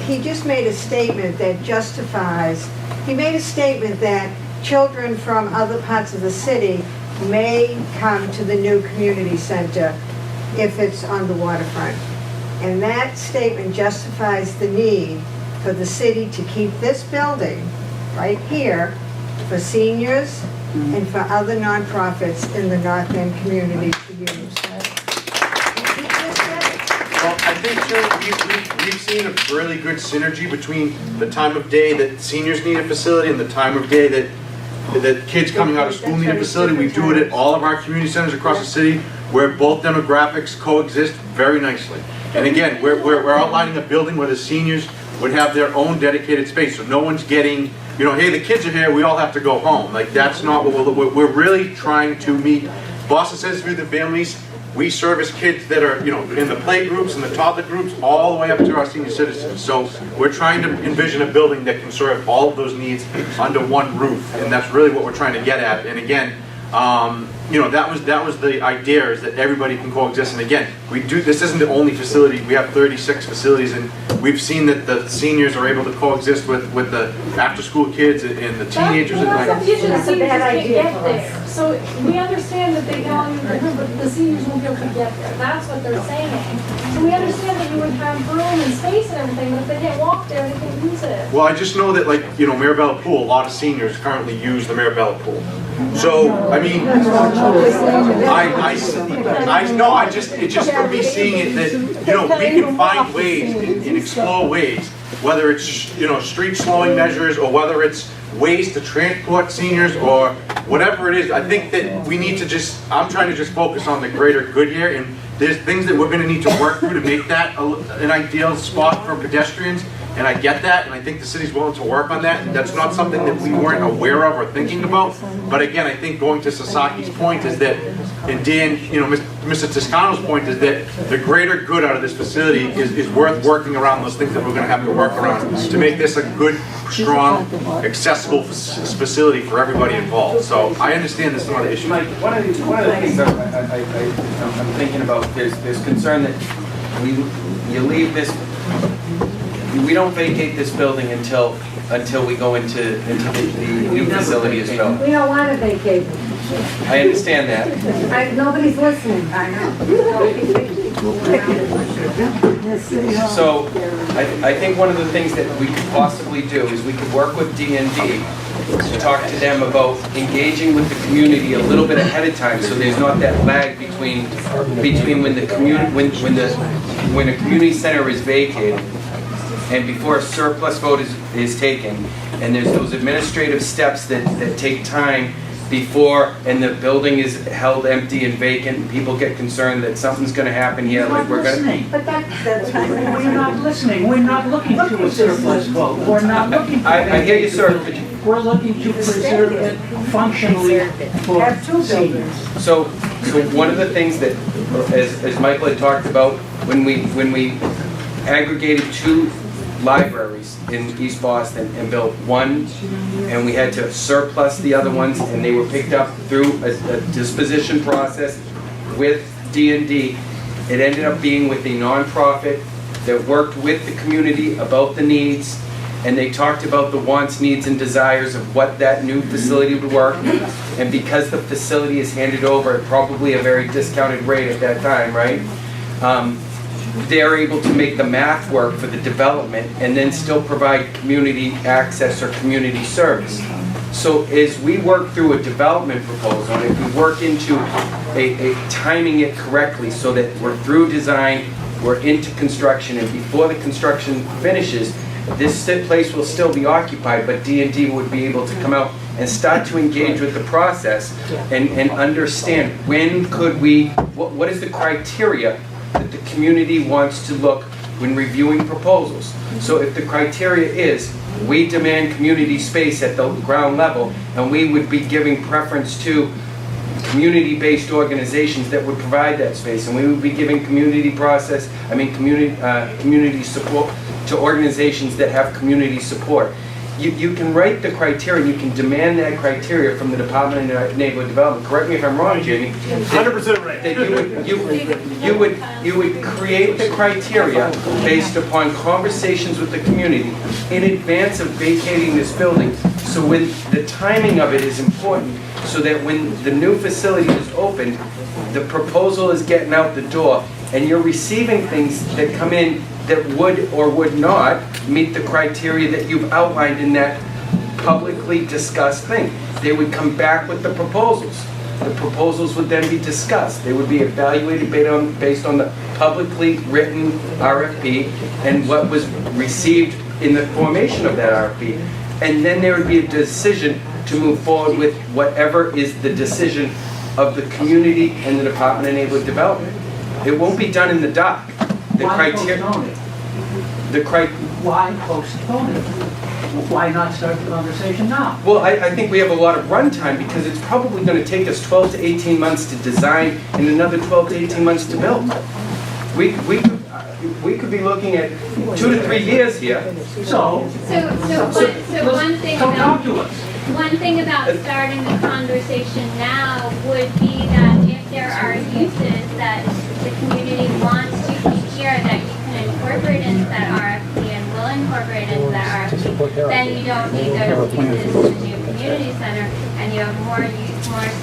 He just made a statement that justifies, he made a statement that children from other parts of the city may come to the new community center if it's on the waterfront. And that statement justifies the need for the city to keep this building right here for seniors and for other nonprofits in the North End community to use. Well, I think, too, we've seen a really good synergy between the time of day that seniors need a facility and the time of day that kids coming out of school need a facility. We do it at all of our community centers across the city where both demographics coexist very nicely. And again, we're outlining a building where the seniors would have their own dedicated space, so no one's getting, you know, hey, the kids are here, we all have to go home. Like, that's not what we're really trying to meet. Boston Centers for Youth and Families, we service kids that are, in the play groups and the toddler groups, all the way up to our senior citizens. So we're trying to envision a building that can serve all of those needs under one roof, and that's really what we're trying to get at. And again, that was the idea, is that everybody can coexist. And again, this isn't the only facility. We have 36 facilities, and we've seen that the seniors are able to coexist with the after-school kids and the teenagers. That's the issue, the seniors can't get there. So we understand that they don't, but the seniors won't be able to get there. That's what they're saying. So we understand that you would have room and space and everything, but if they can't walk there, they can't use it. Well, I just know that, Marabella Pool, a lot of seniors currently use the Marabella Pool. So, I mean, it's just from me seeing it that, we can find ways and explore ways, whether it's, street slowing measures, or whether it's ways to transport seniors, or whatever it is. I think that we need to I'm trying to just focus on the greater good here, and there's things that we're going to need to work through to make that an ideal spot for pedestrians. And I get that, and I think the city's willing to work on that. That's not something that we weren't aware of or thinking about. But again, I think going to Sasaki's point is that, and Dan, Mr. Toscano's point is that the greater good out of this facility is worth working around those things that we're going to have to work around to make this a good, strong, accessible facility for everybody involved. So I understand this is not an issue. Mike, one of the things I'm thinking about, there's concern that you leave this. We don't vacate this building until we go into the new facility as well. We don't want to vacate. I understand that. Nobody's listening. I know. So I think one of the things that we could possibly do is we could work with D&D to talk to them about engaging with the community a little bit ahead of time, so there's not that lag between when the when a community center is vacated and before a surplus vote is taken, and there's those administrative steps that take time before, and the building is held empty and vacant, and people get concerned that something's going to happen here, like we're going to. But that's we're not listening. We're not looking to a surplus vote. We're not looking. I hear you, sir. We're looking to preserve it functionally for seniors. So one of the things that, as Michael had talked about, when we aggregated 2 libraries in East Boston and built one, and we had to surplus the other ones, and they were picked up through a disposition process with D&D. It ended up being with a nonprofit that worked with the community about the needs, and they talked about the wants, needs, and desires of what that new facility would work. And because the facility is handed over at probably a very discounted rate at that time, right? They're able to make the math work for the development and then still provide community access or community service. So as we work through a development proposal, and if we work into a timing it correctly so that we're through design, we're into construction, and before the construction finishes, this place will still be occupied, but D&D would be able to come out and start to engage with the process and understand when could we, what is the criteria that the community wants to look when reviewing proposals. So if the criteria is, we demand community space at the ground level, and we would be giving preference to community-based organizations that would provide that space, and we would be giving community support to organizations that have community support. You can write the criteria, you can demand that criteria from the Department of Neighborhood Development. Correct me if I'm wrong, Jamie. 100% right. That you would create the criteria based upon conversations with the community in advance of vacating this building. So when the timing of it is important, so that when the new facility is opened, the proposal is getting out the door, and you're receiving things that come in that would or would not meet the criteria that you've outlined in that publicly discussed thing. They would come back with the proposals. The proposals would then be discussed. They would be evaluated based on the publicly written RFP and what was received in the formation of that RFP. And then there would be a decision to move forward with whatever is the decision of the community and the Department of Neighborhood Development. It won't be done in the dark. The Why criteria. postpone it? Why postpone it? why not start the conversation now? Well, I think we have a lot of runtime because it's probably going to take us 12 to 18 months to design and another 12 to 18 months to build. We could be looking at 2 to 3 years here. So one thing about starting the conversation now would be that if there are uses that the community wants to keep here that you can incorporate into that RFP and will incorporate into that RFP, then you don't need those uses in the new community center, and you have more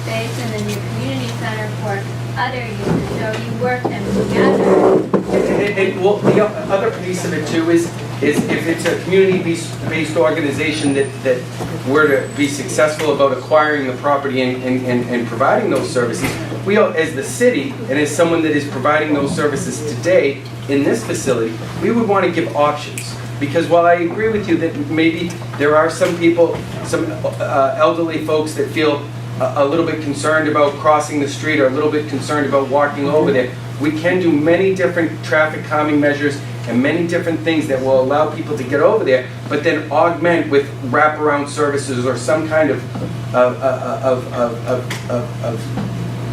space in the new community center for other uses, so you work them together. Well, the other piece of it too is if it's a community-based organization that were to be successful about acquiring the property and providing those services, we as the city and as someone that is providing those services today in this facility, we would want to give options. Because while I agree with you that maybe there are some people, some elderly folks that feel a little bit concerned about crossing the street or a little bit concerned about walking over there, we can do many different traffic calming measures and many different things that will allow people to get over there, but then augment with wraparound services or some kind of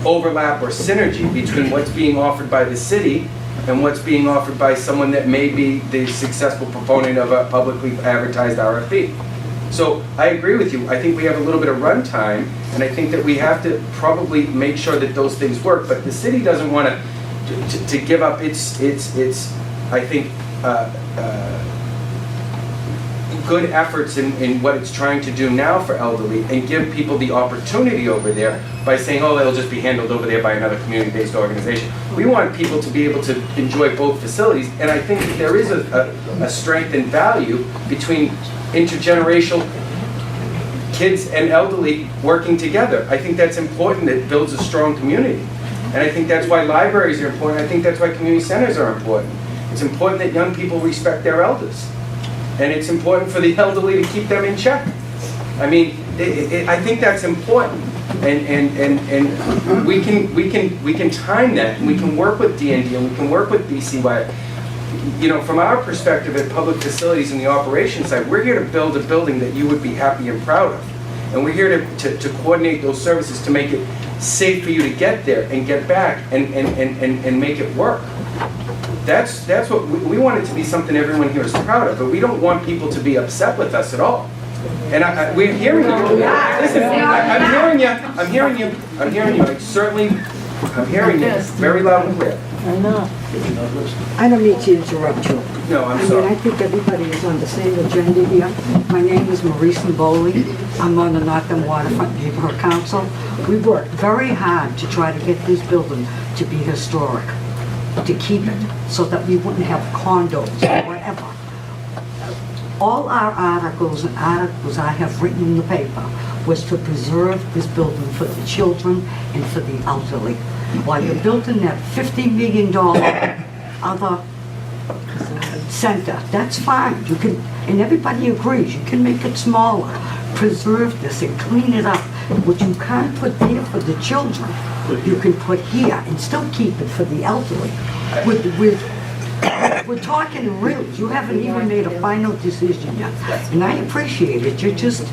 overlap or synergy between what's being offered by the city and what's being offered by someone that may be the successful proponent of a publicly advertised RFP. So I agree with you. I think we have a little bit of runtime, and I think that we have to probably make sure that those things work. But the city doesn't want to give up its I think, good efforts in what it's trying to do now for elderly and give people the opportunity over there by saying, oh, it'll just be handled over there by another community-based organization. We want people to be able to enjoy both facilities, and I think that there is a strength and value between intergenerational kids and elderly working together. I think that's important. It builds a strong community. And I think that's why libraries are important. I think that's why community centers are important. It's important that young people respect their elders. And it's important for the elderly to keep them in check. I mean, I think that's important. And we can time that, and we can work with D&D, and we can work with DCYF. You know, from our perspective at public facilities and the operations side, we're here to build a building that you would be happy and proud of. And we're here to coordinate those services to make it safe for you to get there and get back and make it work. That's what we want it to be, something everyone here is proud of, but we don't want people to be upset with us at all. And we're hearing you. Listen, I'm hearing you. I'm hearing you. I'm hearing you very loud and clear. I know. I don't need to interrupt you. No, I'm sorry. I think everybody is on the same agenda here. My name is Maurice Bowley. I'm on the Northern Waterfront Neighborhood Council. We worked very hard to try to get this building to be historic, to keep it, so that we wouldn't have condos or whatever. All our articles and articles I have written in the paper was to preserve this building for the children and for the elderly. While you're building that $50 million other center, that's fine. You can, and everybody agrees, you can make it smaller, preserve this and clean it up. What you can't put there for the children, you can put here and still keep it for the elderly. We're talking real. You haven't even made a final decision yet. And I appreciate it. You're just,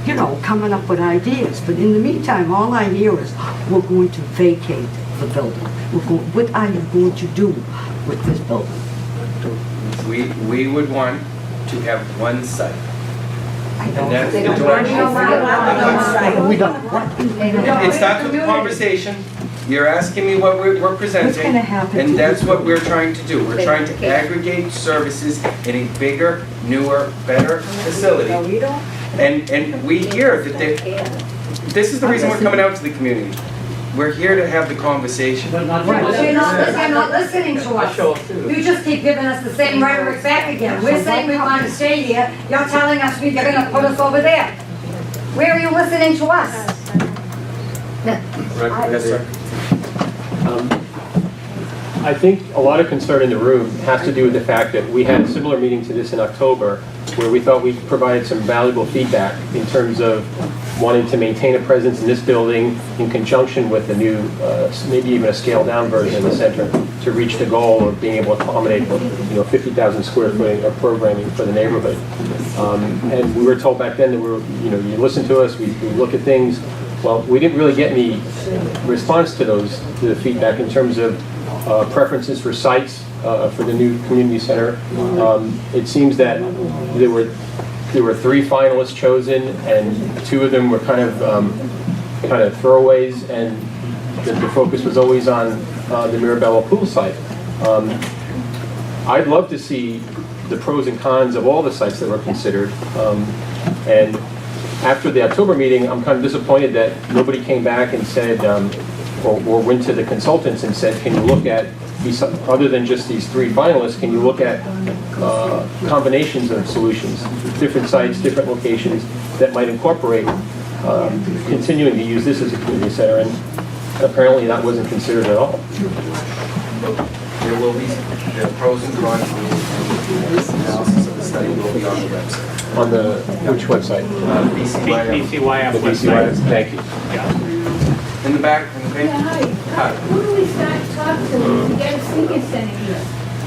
you know, coming up with ideas. But in the meantime, all I hear is, we're going to vacate the building. What are you going to do with this building? We would want to have one site. And that's the direction. We don't. It starts with the conversation. You're asking me what we're presenting, gonna happen and to that's what we're trying to do. We're trying to aggregate services in a bigger, newer, better facility. And we hear that this is the reason we're coming out to the community. We're here to have the conversation. You're not listening to us. You just keep giving us the same rhetoric back again. We're saying we want to stay here. You're telling us you're going to put us over there. Where are you listening to us? I think a lot of concern in the room has to do with the fact that we had a similar meeting to this in October, where we thought we provided some valuable feedback in terms of wanting to maintain a presence in this building in conjunction with the new, maybe even a scaled-down version in the center to reach the goal of being able to accommodate, 50,000 square foot of programming for the neighborhood. And we were told back then that you listen to us, we look at things. Well, we didn't really get any response to the feedback in terms of preferences for sites for the new community center. It seems that there were 3 finalists chosen, and 2 of them were kind of throwaways, and the focus was always on the Mirabello pool site. I'd love to see the pros and cons of all the sites that were considered. And after the October meeting, I'm kind of disappointed that nobody came back and said, or went to the consultants and said, can you look at, other than just these 3 finalists, can you look at combinations of solutions, different sites, different locations that might incorporate continuing to use this as a community center, and apparently that wasn't considered at all. There will be the pros and cons analysis of the study will be on the website. On the, which website? DCYF The website. DCYF, thank you. Yeah. In the back, Hi. Who do we start to talk to get a senior center here?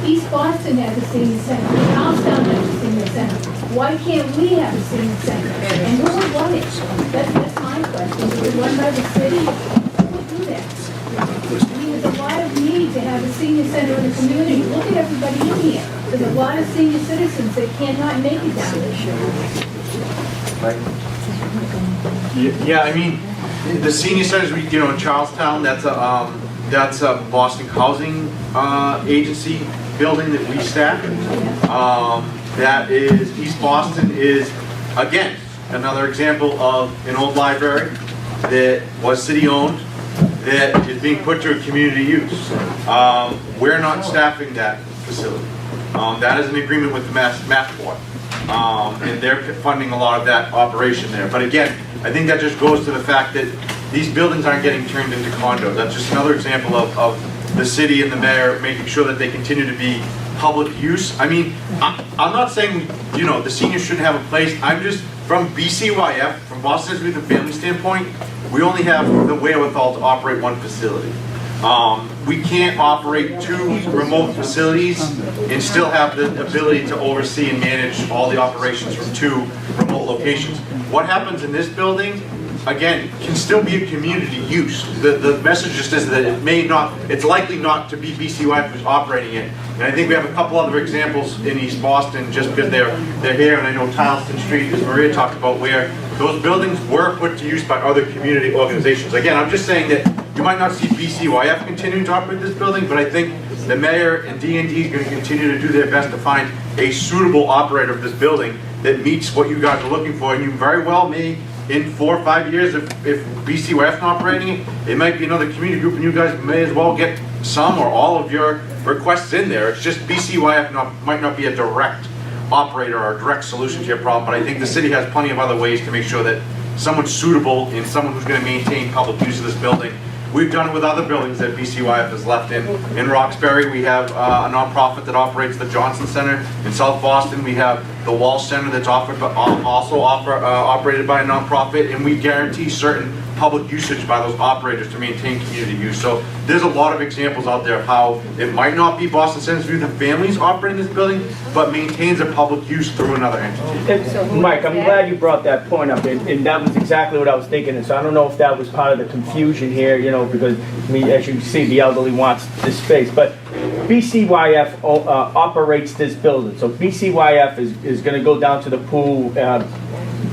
East Boston has a senior center. Charlestown has a senior center. Why can't we have a senior center? And who would run it? That's my question. Is it run by the city? Who would do that? I mean, there's a lot of need to have a senior center in the community. Look at everybody in here. There's a lot of senior citizens that cannot make it down this year. Yeah, I mean, the senior centers, in Charlestown, that's a Boston Housing Agency building that we staff. That is, East Boston is, again, another example of an old library that was city-owned, that is being put to a community use. We're not staffing that facility. That is an agreement with the Math Board. And they're funding a lot of that operation there. But again, I think that just goes to the fact that these buildings aren't getting turned into condos. That's just another example of the city and the mayor making sure that they continue to be public use. I mean, I'm not saying, the seniors shouldn't have a place. I'm just, from BCYF, from Boston Citizens with a Family standpoint, we only have the wherewithal to operate 1 facility. We can't operate 2 remote facilities and still have the ability to oversee and manage all the operations from 2 remote locations. What happens in this building, again, can still be a community use. The message just is that it's likely not to be BCYF who's operating it. And I think we have a couple other examples in East Boston just because they're here, and I know Tyleston Street, as Maria talked about, where those buildings were put to use by other community organizations. Again, I'm just saying that you might not see BCYF continuing to operate this building, but I think the mayor and D&D is going to continue to do their best to find a suitable operator of this building that meets what you guys are looking for. And you very well may, in 4 or 5 years, if BCYF's not operating it, it might be another community group, and you guys may as well get some or all of your requests in there. It's just BCYF might not be a direct operator or a direct solution to your problem, but I think the city has plenty of other ways to make sure that someone's suitable and someone who's going to maintain public use of this building. We've done it with other buildings that BCYF has left in. In Roxbury, we have a nonprofit that operates the Johnson Center. In South Boston, we have the Walsh Center that's operated by a nonprofit, and we guarantee certain public usage by those operators to maintain community use. So there's a lot of examples out there of how it might not be Boston Citizens Youth and Families operating this building, but maintains a public use through another entity. Mike, I'm glad you brought that point up, and that was exactly what I was thinking. And so I don't know if that was part of the confusion here, because as you can see, the elderly wants this space. But BCYF operates this building, so BCYF is going to go down to the pool.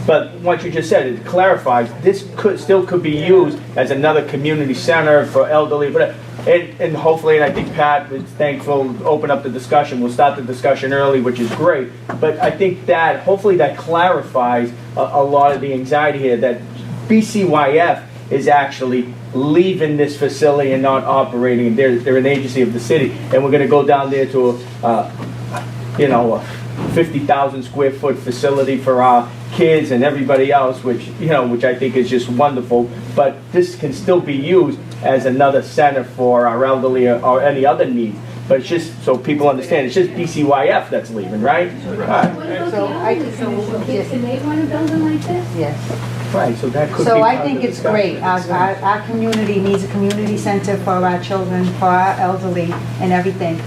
But what you just said, it clarifies this still could be used as another community center for elderly, and hopefully, and I think Pat is thankful, open up the discussion. We'll start the discussion early, which is great. But I think that hopefully that clarifies a lot of the anxiety here that BCYF is actually leaving this facility and not operating. They're an agency of the city, and we're going to go down there to a 50,000 square foot facility for our kids and everybody else, which I think is just wonderful. But this can still be used as another center for our elderly or any other needs. but it's just, so people understand, it's just DCYF that's leaving, right? Right. What about the other kids? Can they want a building like this? Yes. Right, so that could be. So I part think of the it's great. Our community needs a community center for our children, for our elderly and everything.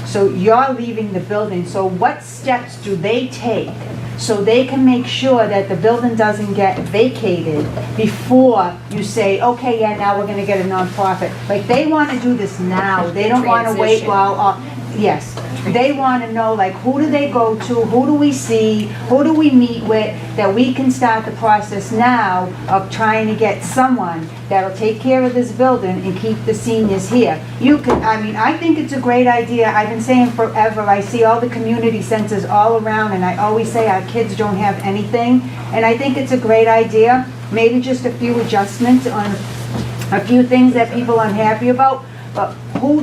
So you're leaving the building, so what steps do they take so they can make sure that the building doesn't get vacated before you say, okay, yeah, now we're gonna get a nonprofit? Like, they wanna do this now. They don't wanna wait Transition. while, yes. They want to know, like, who do they go to, who do we see, who do we meet with, that we can start the process now of trying to get someone that'll take care of this building and keep the seniors here. You could, I mean, I think it's a great idea. I've been saying forever, I see all the community centers all around, and I always say our kids don't have anything, and I think it's a great idea. Maybe just a few adjustments on a few things that people aren't happy about, but who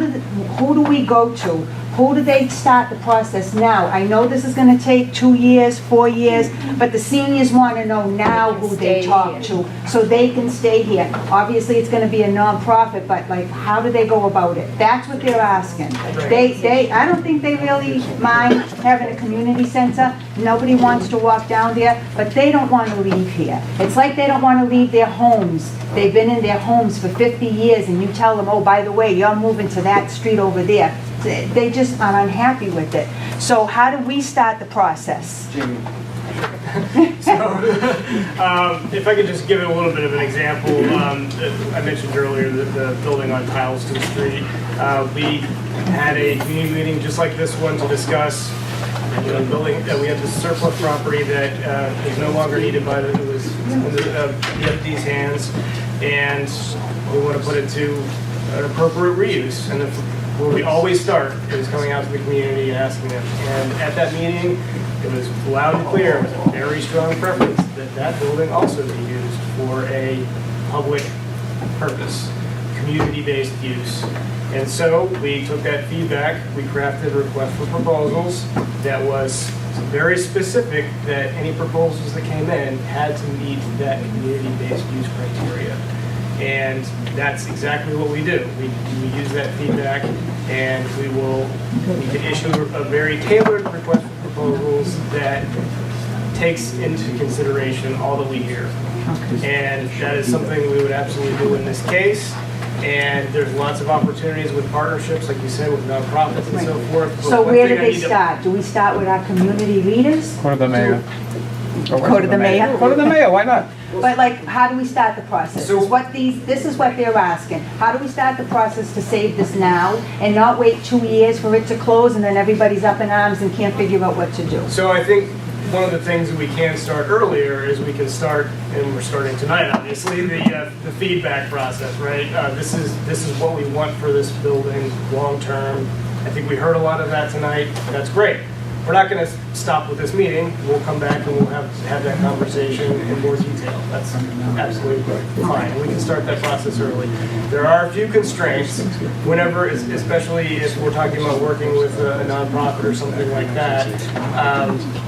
do we go to? Who do they start the process now? I know this is gonna take 2 years, 4 years, but the seniors wanna know now who they talk to, so they can stay here. Obviously, it's gonna be a nonprofit, but like, how do they go about it? That's what they're asking. I don't think they really mind having a community center. Nobody wants to walk down there, but they don't wanna leave here. It's like they don't wanna leave their homes. They've been in their homes for 50 years, and you tell them, oh, by the way, you're moving to that street over there. They just are unhappy with it. So how do we start the process? So, if I could just give it a little bit of an example, I mentioned earlier the building on Tiles to the street. We had a community meeting just like this one to discuss the building that we have this surplus property that is no longer needed by it was in the PFD's hands, and we want to put it to an appropriate reuse. And where we always start is coming out to the community and asking them. And at that meeting, it was loud and clear, it was a very strong preference that that building also be used for a public purpose, community-based use. And so we took that feedback, we crafted a request for proposals that was very specific that any proposals that came in had to meet that community-based use criteria. And that's exactly what we do. We use that feedback, and we can issue a very tailored request for proposals that takes into consideration all that we hear. And that is something we would absolutely do in this case. And there's lots of opportunities with partnerships, like you said, with nonprofits and so forth. But So one where thing do I they need to- start? Do we start with our community leaders? Go to the mayor. Go to the mayor? Go to the mayor, why not? But like, how do we start the process? So- This is what they're asking. How do we start the process to save this now and not wait 2 years for it to close and then everybody's up in arms and can't figure out what to do? So I think one of the things that we can start earlier is we can start, and we're starting tonight, obviously, the feedback process, right? This is what we want for this building long term. I think we heard a lot of that tonight. That's great. We're not going to stop with this meeting. We'll come back and we'll have that conversation in more detail. That's absolutely fine. We can start that process early. There are a few constraints whenever, especially if we're talking about working with a nonprofit or something like that.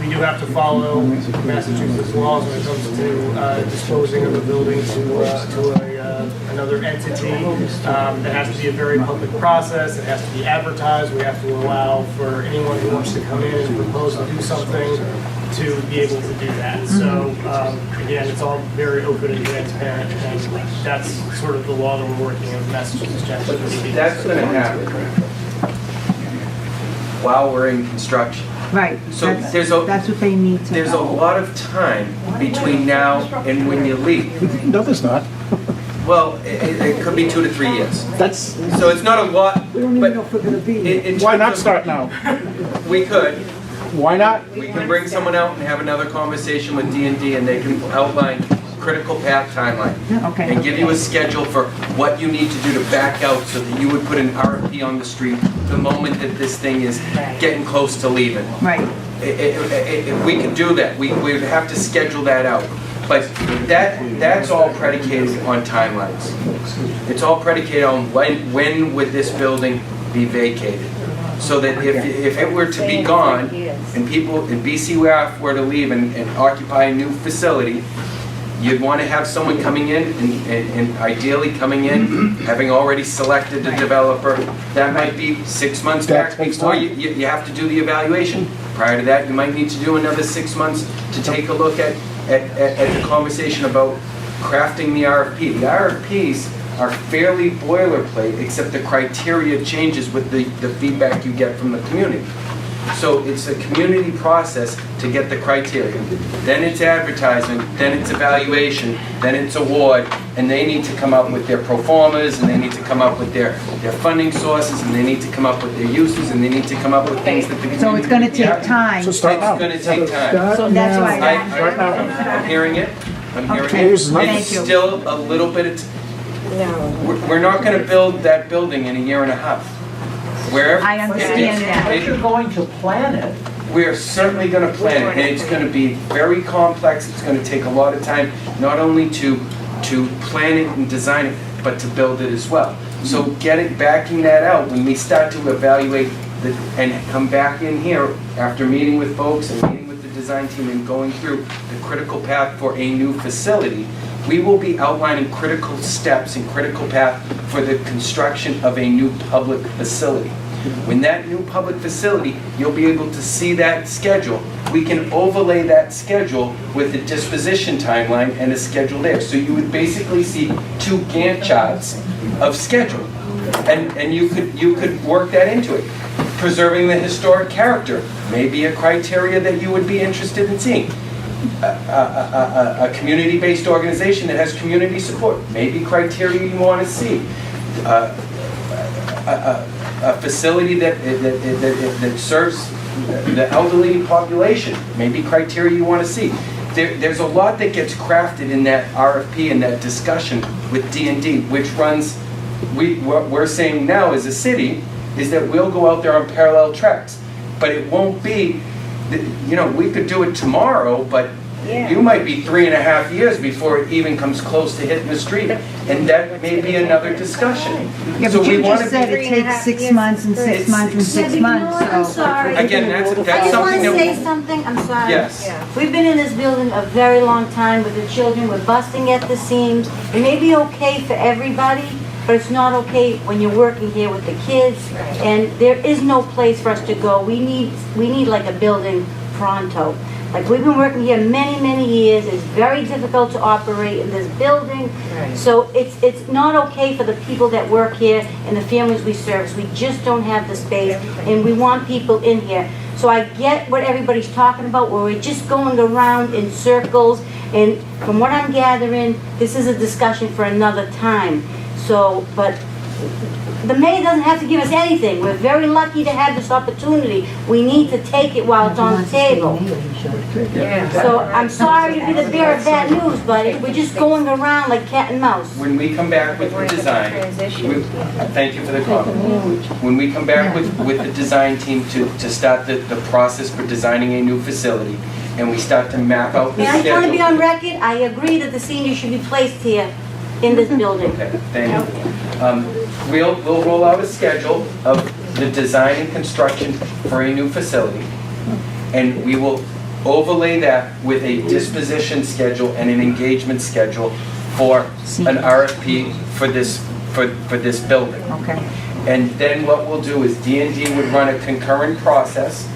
We do have to follow Massachusetts laws when it comes to disposing of a building to another entity. It has to be a very public process. It has to be advertised. We have to allow for anyone who wants to come in and propose to do something to be able to do that. So again, it's all very open and transparent, and that's sort of the law that we're working in Massachusetts chapter 30. That's going to happen while we're in construction. Right. So That's what they need to There's a know. lot of time between now and when you leave. No, there's not. Well, it could be 2 to 3 years. So it's not a lot. We don't even know if we're gonna be here. Why not start now? We could. Why not? We can bring someone out and have another conversation with D&D, and they can outline critical path timeline. Okay. And give you a schedule for what you need to do to back out so that you would put an RFP on the street the moment that this thing is getting close to leaving. Right. If we could do that, we would have to schedule that out. But that's all predicated on timelines. It's all predicated on when would this building be vacated. So that if it were to be gone and people in BCYF were to leave and occupy a new facility, You'd want to have someone coming in, and ideally coming in, having already selected the developer. That might be 6 months back before you have to do the evaluation. Prior to that, you might need to do another 6 months to take a look at the conversation about crafting the RFP. The RFPs are fairly boilerplate, except the criteria changes with the feedback you get from the community. So it's a community process to get the criteria. Then it's advertising, then it's evaluation, then it's award, and they need to come up with their pro formas, and they need to come up with their funding sources, and they need to come up with their uses, and they need to come up with things that the community... So it's going to take time. It's going to take time. So that's why I'm hearing it. I'm hearing Okay. it. Thank It's you. still a little bit of... We're not going to build that building in a year and a half. Wherever... I understand that. But you're going to plan it. We're certainly going to plan it, and it's going to be very complex. It's going to take a lot of time, not only to plan it and design it, but to build it as well. So backing that out, when we start to evaluate and come back in here after meeting with folks and meeting with the design team and going through the critical path for a new facility, we will be outlining critical steps and critical path for the construction of a new public facility. When that new public facility, you'll be able to see that schedule. We can overlay that schedule with a disposition timeline and a schedule there. So you would basically see 2 Gantt charts of schedule. And you could work that into it. Preserving the historic character may be a criteria that you would be interested in seeing. A community-based organization that has community support may be criteria you want to see. A facility that serves the elderly population may be criteria you want to see. There's a lot that gets crafted in that RFP and that discussion with D&D, which runs, what we're saying now as a city is that we'll go out there on parallel tracks. But it won't be, we could do it tomorrow, but you might be 3.5 years before it even comes close to hitting the street. And that may be another discussion. Yeah, but you just said it takes 6 months and 6 months and 6 months. I'm sorry. Again, that's I just want something to that... say something, I'm sorry. Yes. We've been in this building a very long time with the children, we're busting at the seams. It may be okay for everybody, but it's not okay when you're working here with the kids, and there is no place for us to go. We need like a building pronto. Like, we've been working here many, many years. It's very difficult to operate in this building. So it's not okay for the people that work here and the families we service. We just don't have the space, and we want people in here. So I get what everybody's talking about, where we're just going around in circles, and from what I'm gathering, this is a discussion for another time. So, but the mayor doesn't have to give us anything. We're very lucky to have this opportunity. We need to take it while it's on the table. So I'm sorry to be the bearer of bad news, but we're just going around like cat and mouse. When we come back with the design, thank you for the comment. When we come back with the design team to start the process for designing a new facility, and we start to map out the And I just want to be schedule. on record, I agree that the seniors should be placed here in this building. Okay, thank you. We'll roll out a schedule of the design and construction for a new facility, and we will overlay that with a disposition schedule and an engagement schedule for an RFP for this building. Okay. And then what we'll do is D&D would run a concurrent process,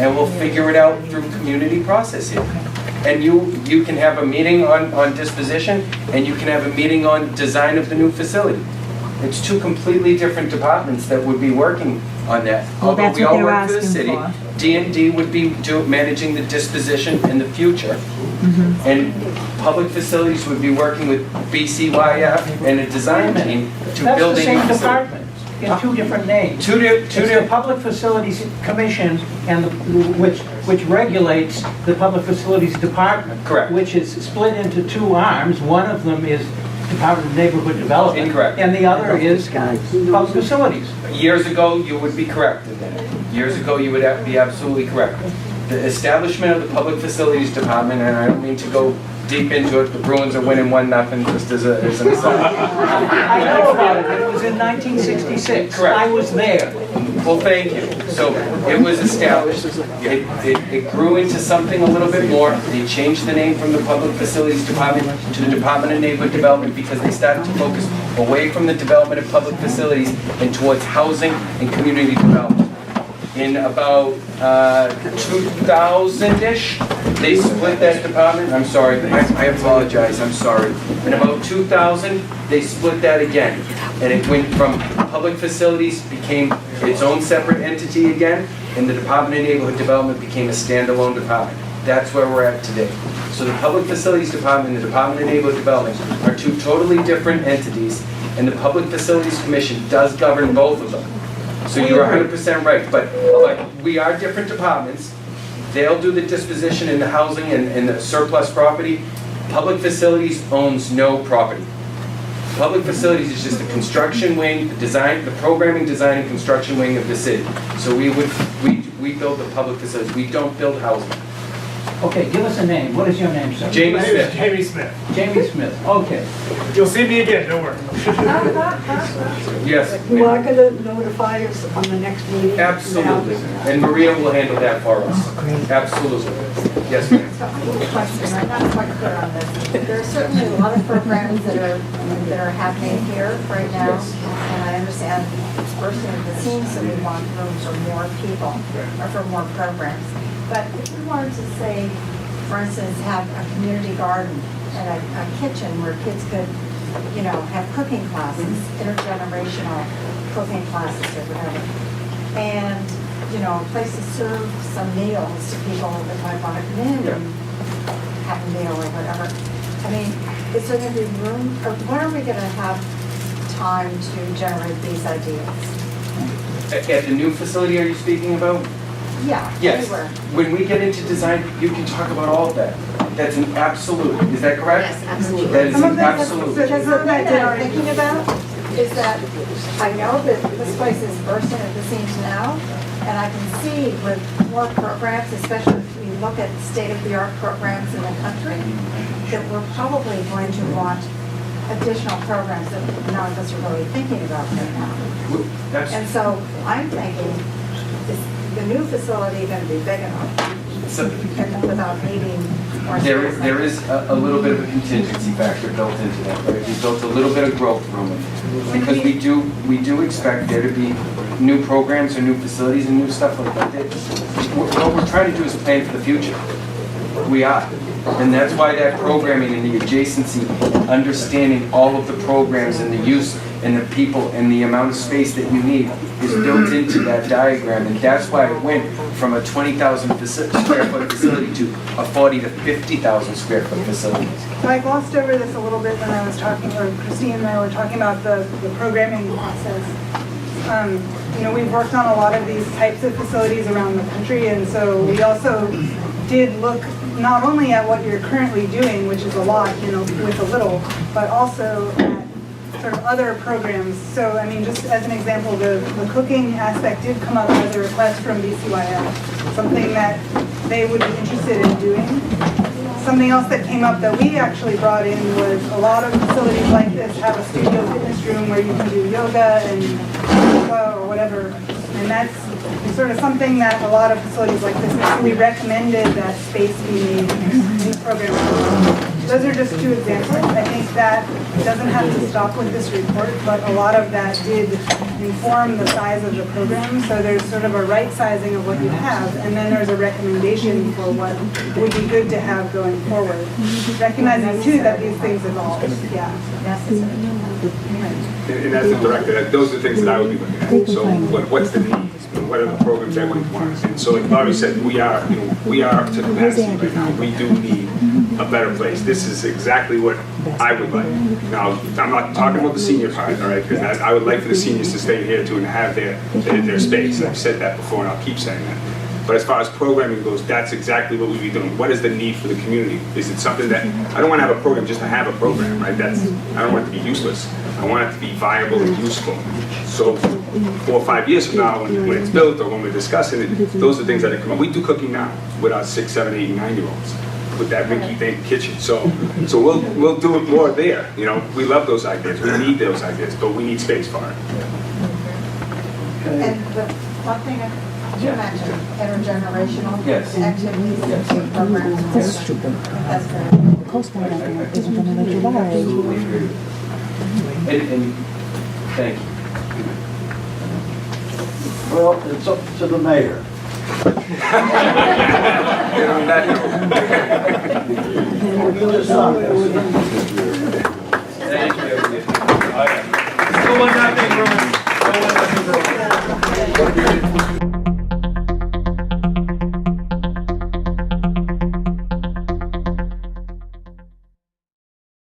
and we'll figure it out through community processing. And you can have a meeting on disposition, and you can have a meeting on design of the new facility. It's 2 completely different departments that would be working on that. Well, Although that's we what all they're work for the asking city, for. D&D would be managing the disposition in the future. And public facilities would be working with DCYF and a design team to That's build the a same new facility. department, in 2 different names. It's the Public Facilities Commission, and which regulates the Public Facilities Department. Correct. Which is split into 2 arms. One of them is Department of Neighborhood Development. Incorrect. And the other is Public Facilities. Years ago, you would be correct in that. Years ago, you would be absolutely correct. The establishment of the Public Facilities Department, and I don't mean to go deep into it, the Bruins are winning 1-0 just as an aside. I know about it. It was in 1966. Correct. I was there. Well, thank you. So it was established, it grew into something a little bit more. They changed the name from the Public Facilities Department to the Department of Neighborhood Development because they started to focus away from the development of public facilities and towards housing and community development. In about 2000-ish, they split that department. I'm sorry, I apologize, I'm sorry. In about 2000, they split that again. And it went from public facilities, became its own separate entity again, and the Department of Neighborhood Development became a standalone department. That's where we're at today. So the Public Facilities Department and the Department of Neighborhood Development are two totally different entities, and the Public Facilities Commission does govern both of them. So you're 100% right, but we are different departments. They'll do the disposition in the housing and the surplus property. Public Facilities owns no property. Public Facilities is just the construction wing, the design, the programming, design, and construction wing of the city. So we build the public facilities. We don't build housing. Okay, give us a name. What is your name, sir? Jamie Smith. Jamie Smith. Jamie Smith, okay. You'll see me again, don't worry. Yes. You are going to notify us on the next meeting? Absolutely. And Maria will handle that for us. Absolutely. Yes, ma'am. So I have a question, I'm not quite clear on this. There are certainly a lot of programs that are happening here right now, and I understand it's bursting at the seams, so we want room for more people, or for more programs. But if we wanted to say, for instance, have a community garden and a kitchen where kids could, you know, have cooking classes, intergenerational cooking classes or whatever, and, you know, a place to serve some meals to people that might want to come in and have a meal or whatever. I mean, is there going to be room, or when are we going to have time to generate these ideas? At the new facility are you speaking about? Yeah, Yes. everywhere. When we get into design, you can talk about all of that. That's an absolute. Is that correct? Yes, absolutely. That is Some of an that- absolute. Because of that I'm thinking about is that I know that this place is bursting at the seams now, and I can see with more programs, especially if we look at state-of-the-art programs in the country, that we're probably going to want additional programs that none of us are really thinking about right now. And so I'm thinking, is the new facility going to be big enough and without needing more space? There is a little bit of a contingency factor built into that, right? We built a little bit of growth room in it. Because we do expect there to be new programs or new facilities and new stuff like that. What we're trying to do is plan for the future. We are. And that's why that programming and the adjacency, understanding all of the programs and the use and the people and the amount of space that you need is built into that diagram. And that's why it went from a 20,000 square foot facility to a 40 to 50,000 square foot facility. So I glossed over this a little bit when I was talking, or Christine and I were talking about the programming process. You know, we've worked on a lot of these types of facilities around the country, and so we also did look not only at what you're currently doing, which is a lot, you know, with a little, but also at sort of other programs. So, I mean, just as an example, the cooking aspect did come up as a request from DCYF, something that they would be interested in doing. Something else that came up that we actually brought in was a lot of facilities like this have a studio fitness room where you can do yoga and yoga or whatever. And that's sort of something that a lot of facilities like this, we recommended that space be made in these programs. Those are just two examples. I think that doesn't have to stop with this report, but a lot of that did inform the size of the program. So there's sort of a right sizing of what you have, and then there's a recommendation for what would be good to have going forward. Recognizing too that these things evolve. Yeah. And as the director, those are the things that I would be looking at. So what's the need? What are the programs that we want? And so like Bobby said, we are up to capacity right now. We do need a better place. This is exactly what I would like. Now, I'm not talking about the senior part, all right? Because I would like for the seniors to stay here too and have their space. I've said that before and I'll keep saying that. But as far as programming goes, that's exactly what we'd be doing. What is the need for the community? Is it something that, I don't want to have a program just to have a program, right? I don't want it to be useless. I want it to be viable and useful. So 4 or 5 years from now, when it's built or when we're discussing it, those are things that come up. We do cooking now with our 6, 7, 8, and 9-year-olds with that rinky-dink kitchen. So we'll do it more there. You know, we love those ideas. We need those ideas, but we need space for it. And the one thing I you mentioned intergenerational Yes. activities and programs. That's stupid. That's very Absolutely agree with you. And thank you. Well, it's up to the mayor. Thank you. 2-1 nothing,